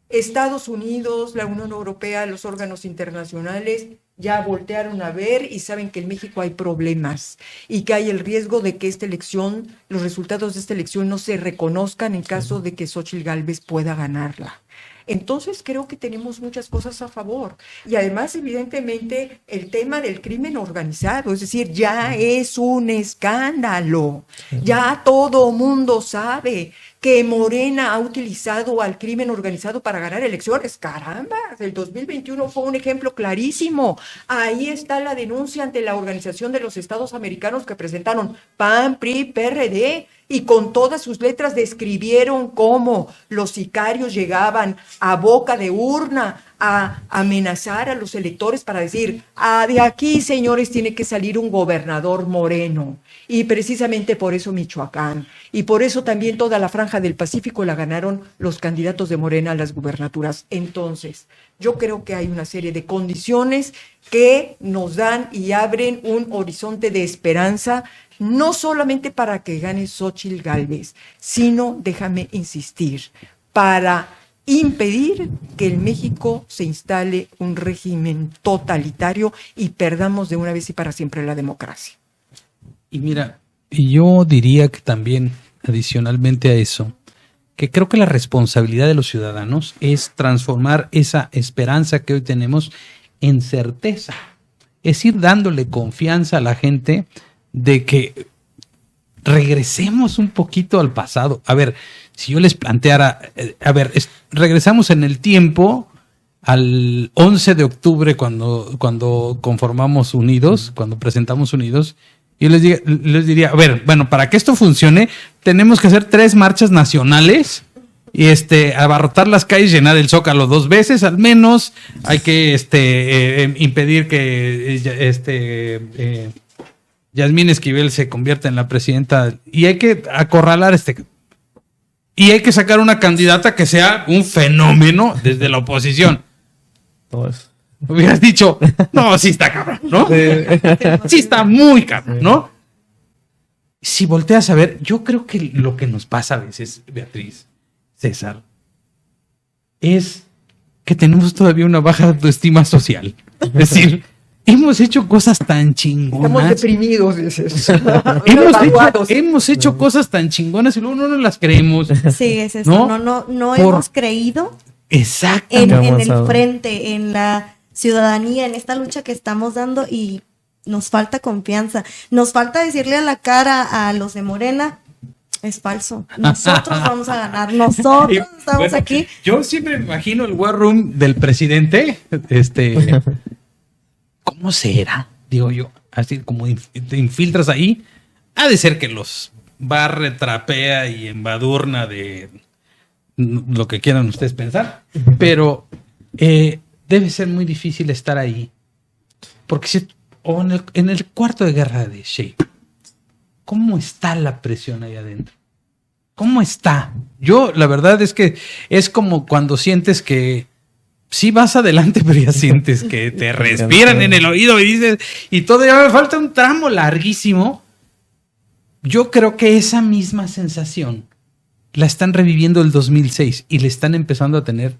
Estados Unidos, la Unión Europea, los órganos internacionales ya voltearon a ver y saben que en México hay problemas y que hay el riesgo de que esta elección, los resultados de esta elección no se reconozcan en caso de que Xóchitl Gálvez pueda ganarla. Entonces creo que tenemos muchas cosas a favor. Y además, evidentemente, el tema del crimen organizado, es decir, ya es un escándalo. Ya todo mundo sabe que Morena ha utilizado al crimen organizado para ganar elecciones. Caramba, el 2021 fue un ejemplo clarísimo. Ahí está la denuncia ante la Organización de los Estados Americanos que presentaron PAN, PRI, PRD, y con todas sus letras describieron cómo los sicarios llegaban a boca de urna a amenazar a los electores para decir, de aquí, señores, tiene que salir un gobernador moreno. Y precisamente por eso Michoacán, y por eso también toda la franja del Pacífico la ganaron los candidatos de Morena a las gubernaturas. Entonces, yo creo que hay una serie de condiciones que nos dan y abren un horizonte de esperanza, no solamente para que gane Xóchitl Gálvez, sino, déjame insistir, para impedir que en México se instale un régimen totalitario y perdamos de una vez y para siempre la democracia. Y mira, yo diría que también, adicionalmente a eso, que creo que la responsabilidad de los ciudadanos es transformar esa esperanza que hoy tenemos en certeza. Es ir dándole confianza a la gente de que regresemos un poquito al pasado. A ver, si yo les planteara, regresamos en el tiempo al 11 de octubre cuando conformamos Unidos, cuando presentamos Unidos, yo les diría, a ver, bueno, para que esto funcione, tenemos que hacer 3 marchas nacionales y abarrotar las calles, llenar el Zócalo 2 veces al menos. Hay que impedir que Yasmín Esquivel se convierta en la presidenta y hay que acorralar y hay que sacar una candidata que sea un fenómeno desde la oposición. Todo eso. Hubieras dicho, no, sí está cabrón, ¿no? Sí está muy cabrón, ¿no? Si volteas a ver, yo creo que lo que nos pasa a veces, Beatriz, César, es que tenemos todavía una baja autoestima social. Es decir, hemos hecho cosas tan chingonas. Estamos deprimidos, dices. Hemos hecho cosas tan chingonas y luego no nos las creemos. Sí, es eso. No hemos creído exactamente en el frente, en la ciudadanía, en esta lucha que estamos dando, y nos falta confianza. Nos falta decirle a la cara a los de Morena, es falso. Nosotros vamos a ganar. Nosotros estamos aquí. Yo siempre me imagino el war room del presidente. ¿Cómo será? Digo yo, así como te infiltras ahí. Ha de ser que los barre, trapea y embadurna de lo que quieran ustedes pensar. Pero debe ser muy difícil estar ahí. Porque en el cuarto de guerra de Shea, ¿cómo está la presión ahí adentro? ¿Cómo está? Yo, la verdad es que es como cuando sientes que sí vas adelante, pero ya sientes que te respiran en el oído y dices, y todavía me falta un tramo larguísimo. Yo creo que esa misma sensación la están reviviendo el 2006 y le están empezando a tener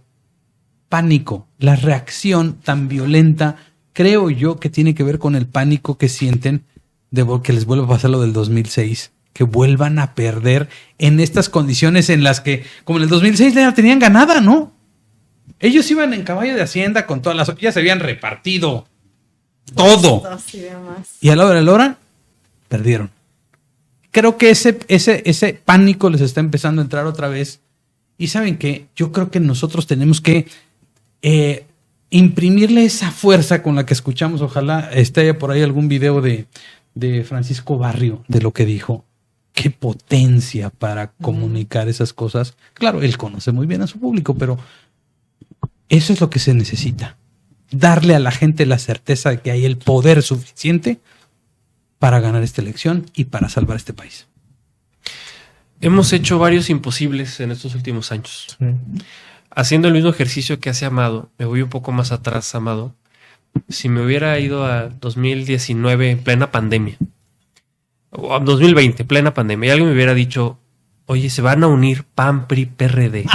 pánico. La reacción tan violenta, creo yo que tiene que ver con el pánico que sienten de que les vuelva a pasar lo del 2006, que vuelvan a perder en estas condiciones en las que, como en el 2006 ya la tenían ganada, ¿no? Ellos iban en caballo de Hacienda con todas las... Ya se habían repartido todo. Y a la hora, perdieron. Creo que ese pánico les está empezando a entrar otra vez. Y ¿saben qué? Yo creo que nosotros tenemos que imprimirle esa fuerza con la que escuchamos. Ojalá esté por ahí algún video de Francisco Barrio, de lo que dijo. Qué potencia para comunicar esas cosas. Claro, él conoce muy bien a su público, pero eso es lo que se necesita. Darle a la gente la certeza de que hay el poder suficiente para ganar esta elección y para salvar este país. Hemos hecho varios imposibles en estos últimos años. Sí. Haciendo el mismo ejercicio que hace Amado, me voy un poco más atrás, Amado. Si me hubiera ido a 2019 en plena pandemia, o a 2020, plena pandemia, y alguien me hubiera dicho, oye, se van a unir PAN, PRI, PRD.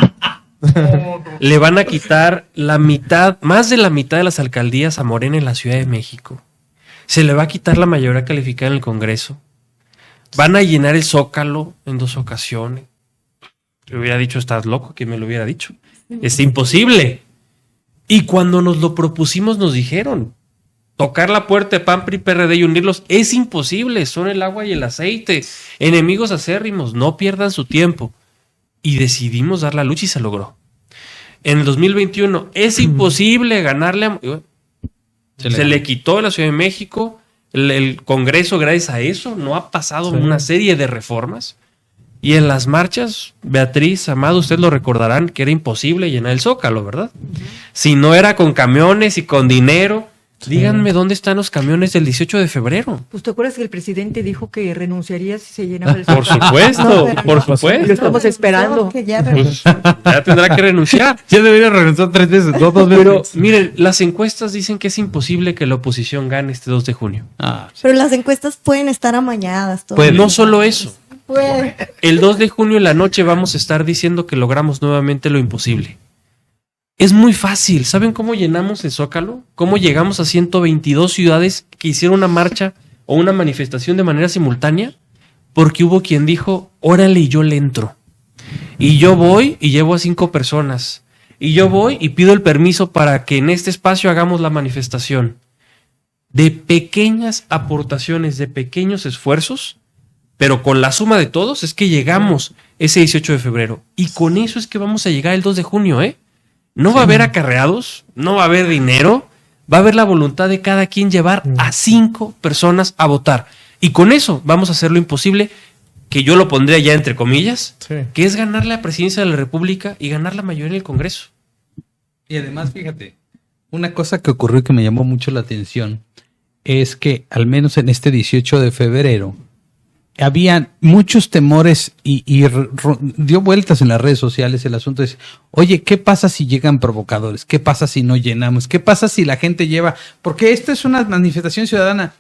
Le van a quitar la mitad, más de la mitad de las alcaldías a Morena en la Ciudad de México. Se le va a quitar la mayoría calificada en el Congreso. Van a llenar el Zócalo en 2 ocasiones. Le hubiera dicho, estás loco, que me lo hubiera dicho. Es imposible. Y cuando nos lo propusimos nos dijeron, tocar la puerta de PAN, PRI, PRD y unirlos es imposible, son el agua y el aceite, enemigos acérrimos, no pierdan su tiempo. Y decidimos dar la lucha y se logró. En el 2021 es imposible ganarle a... Se le quitó a la Ciudad de México, el Congreso, gracias a eso, no ha pasado una serie de reformas. Y en las marchas, Beatriz, Amado, ustedes lo recordarán que era imposible llenar el Zócalo, ¿verdad? Si no era con camiones y con dinero. Díganme dónde están los camiones del 18 de febrero. Pues te acuerdas que el presidente dijo que renunciaría si se llenaba el Zócalo. Por supuesto, No, pero por no. supuesto. Lo estamos esperando. Que ya Pues ya tendrá que renunciar. Ya debería renunciar 3 veces, 2 veces. Pero miren, las encuestas dicen que es imposible que la oposición gane este 2 de junio. Pero las encuestas pueden estar amañadas. Pues no solo eso. Puede. El 2 de junio en la noche vamos a estar diciendo que logramos nuevamente lo imposible. Es muy fácil. ¿Saben cómo llenamos el Zócalo? ¿Cómo llegamos a 122 ciudades que hicieron una marcha o una manifestación de manera simultánea? Porque hubo quien dijo, órale, y yo le entro. Y yo voy y llevo a 5 personas. Y yo voy y pido el permiso para que en este espacio hagamos la manifestación. De pequeñas aportaciones, de pequeños esfuerzos, pero con la suma de todos es que llegamos ese 18 de febrero. Y con eso es que vamos a llegar el 2 de junio, ¿eh? No va a haber acarreados, no va a haber dinero, va a haber la voluntad de cada quien llevar a 5 personas a votar. Y con eso vamos a hacer lo imposible, que yo lo pondría ya entre comillas, que es ganar la presidencia de la República y ganar la mayoría en el Congreso. Y además, fíjate, una cosa que ocurrió que me llamó mucho la atención es que al menos en este 18 de febrero habían muchos temores y dio vueltas en las redes sociales el asunto es, oye, ¿qué pasa si llegan provocadores? ¿Qué pasa si no llenamos? ¿Qué pasa si la gente lleva? Porque esta es una manifestación ciudadana.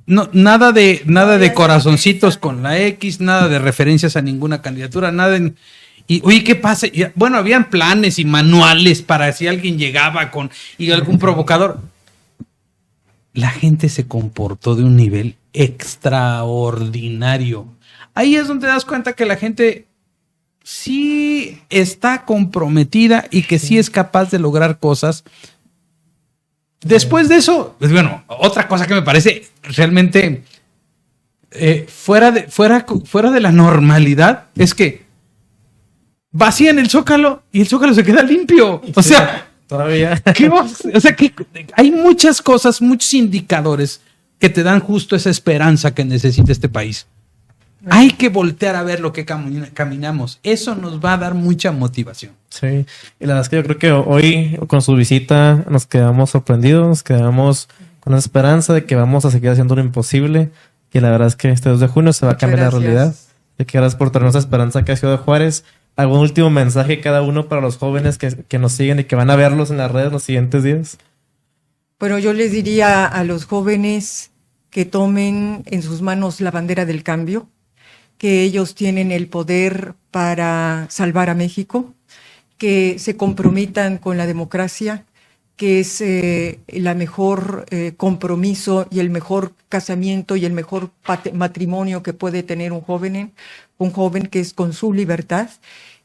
No, nada de corazoncitos con la X, nada de referencias a ninguna candidatura, nada de... Y, oye, ¿qué pasa? Y, bueno, habían planes y manuales para si alguien llegaba con y algún provocador. La gente se comportó de un nivel extraordinario. Ahí es donde te das cuenta que la gente sí está comprometida y que sí es capaz de lograr cosas. Después de eso, pues bueno, otra cosa que me parece realmente fuera de la normalidad es que vacían el Zócalo y el Zócalo se queda limpio. O sea, todavía. O sea, que hay muchas cosas, muchos indicadores que te dan justo esa esperanza que necesita este país. Hay que voltear a ver lo que caminamos. Eso nos va a dar mucha motivación. Sí, y la verdad es que yo creo que hoy con su visita nos quedamos sorprendidos, nos quedamos con la esperanza de que vamos a seguir haciendo lo imposible. Y la verdad es que este 2 de junio se va a cambiar la realidad. Y que gracias por traernos esa esperanza que ha Ciudad de Juárez. ¿Algún último mensaje cada uno para los jóvenes que nos siguen y que van a verlos en las redes los siguientes días? Bueno, yo les diría a los jóvenes que tomen en sus manos la bandera del cambio, que ellos tienen el poder para salvar a México, que se comprometan con la democracia, que es la mejor compromiso y el mejor casamiento y el mejor matrimonio que puede tener un joven que es con su libertad.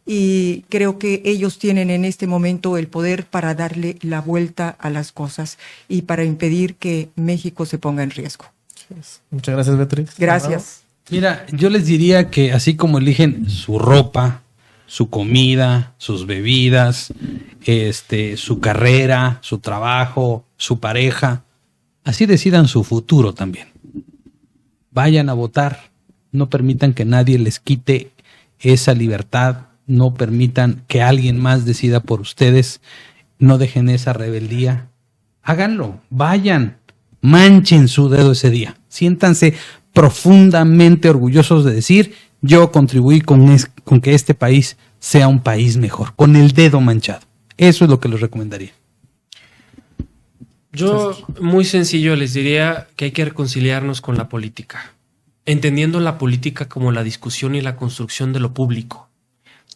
Y creo que ellos tienen en este momento el poder para darle la vuelta a las cosas y para impedir que México se ponga en riesgo. Muchas gracias, Beatriz. Gracias. Mira, yo les diría que así como eligen su ropa, su comida, sus bebidas, su carrera, su trabajo, su pareja, así decidan su futuro también. Vayan a votar, no permitan que nadie les quite esa libertad, no permitan que alguien más decida por ustedes, no dejen esa rebeldía. Háganlo, vayan, manchen su dedo ese día, siéntanse profundamente orgullosos de decir, yo contribuí con que este país sea un país mejor, con el dedo manchado. Eso es lo que les recomendaría. Yo, muy sencillo, les diría que hay que reconciliarnos con la política, entendiendo la política como la discusión y la construcción de lo público.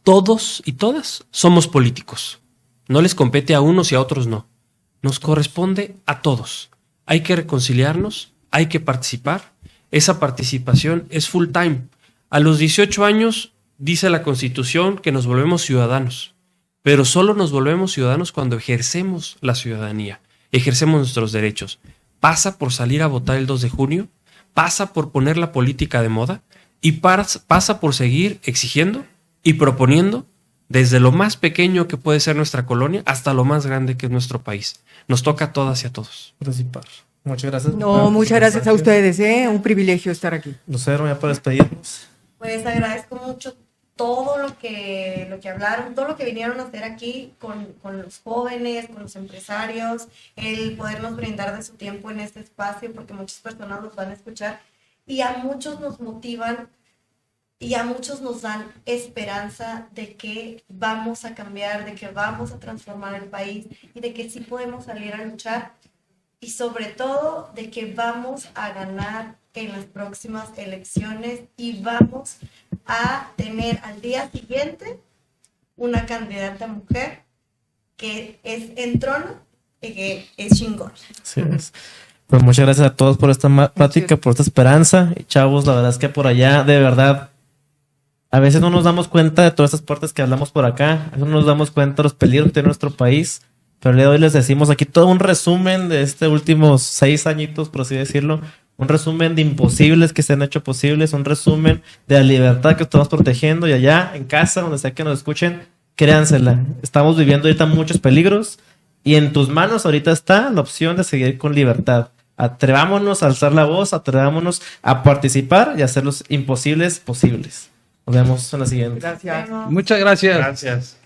Todos y todas somos políticos. No les compete a unos y a otros no. Nos corresponde a todos. Hay que reconciliarnos, hay que participar. Esa participación es full time. A los 18 años dice la Constitución que nos volvemos ciudadanos, pero solo nos volvemos ciudadanos cuando ejercemos la ciudadanía, ejercemos nuestros derechos. Pasa por salir a votar el 2 de junio, pasa por poner la política de moda y pasa por seguir exigiendo y proponiendo desde lo más pequeño que puede ser nuestra colonia hasta lo más grande que es nuestro país. Nos toca a todas y a todos. Participar. Muchas gracias. No, muchas gracias a ustedes, un privilegio estar aquí. Lucero, ya para despedirnos. Pues agradezco mucho todo lo que hablaron, todo lo que vinieron a hacer aquí con los jóvenes, con los empresarios, el podernos brindar de su tiempo en este espacio, porque muchas personas los van a escuchar y a muchos nos motivan y a muchos nos dan esperanza de que vamos a cambiar, de que vamos a transformar el país y de que sí podemos salir a luchar y sobre todo de que vamos a ganar en las próximas elecciones y vamos a tener al día siguiente una candidata mujer que es en trono y que es chingón. Así es. Pues muchas gracias a todos por esta plática, por esta esperanza. Y chavos, la verdad es que por allá, de verdad, a veces no nos damos cuenta de todas estas partes que hablamos por acá. A veces no nos damos cuenta de los peligros que tiene nuestro país. Pero el día de hoy les decimos aquí todo un resumen de estos últimos 6 añitos, por así decirlo. Un resumen de imposibles que se han hecho posibles. Un resumen de la libertad que estamos protegiendo. Y allá, en casa, donde sea que nos escuchen, créansela. Estamos viviendo ahorita muchos peligros. Y en tus manos ahorita está la opción de seguir con libertad. Atrevámonos a alzar la voz. Atrevámonos a participar y hacer los imposibles posibles. Nos vemos en la siguiente. Gracias. Muchas gracias. Gracias.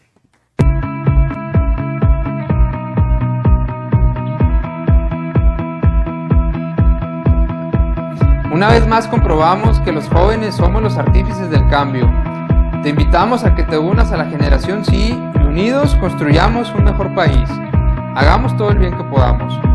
Una vez más comprobamos que los jóvenes somos los artífices del cambio. Te invitamos a que te unas a la generación Sí y unidos construyamos un mejor país. Hagamos todo el bien que podamos.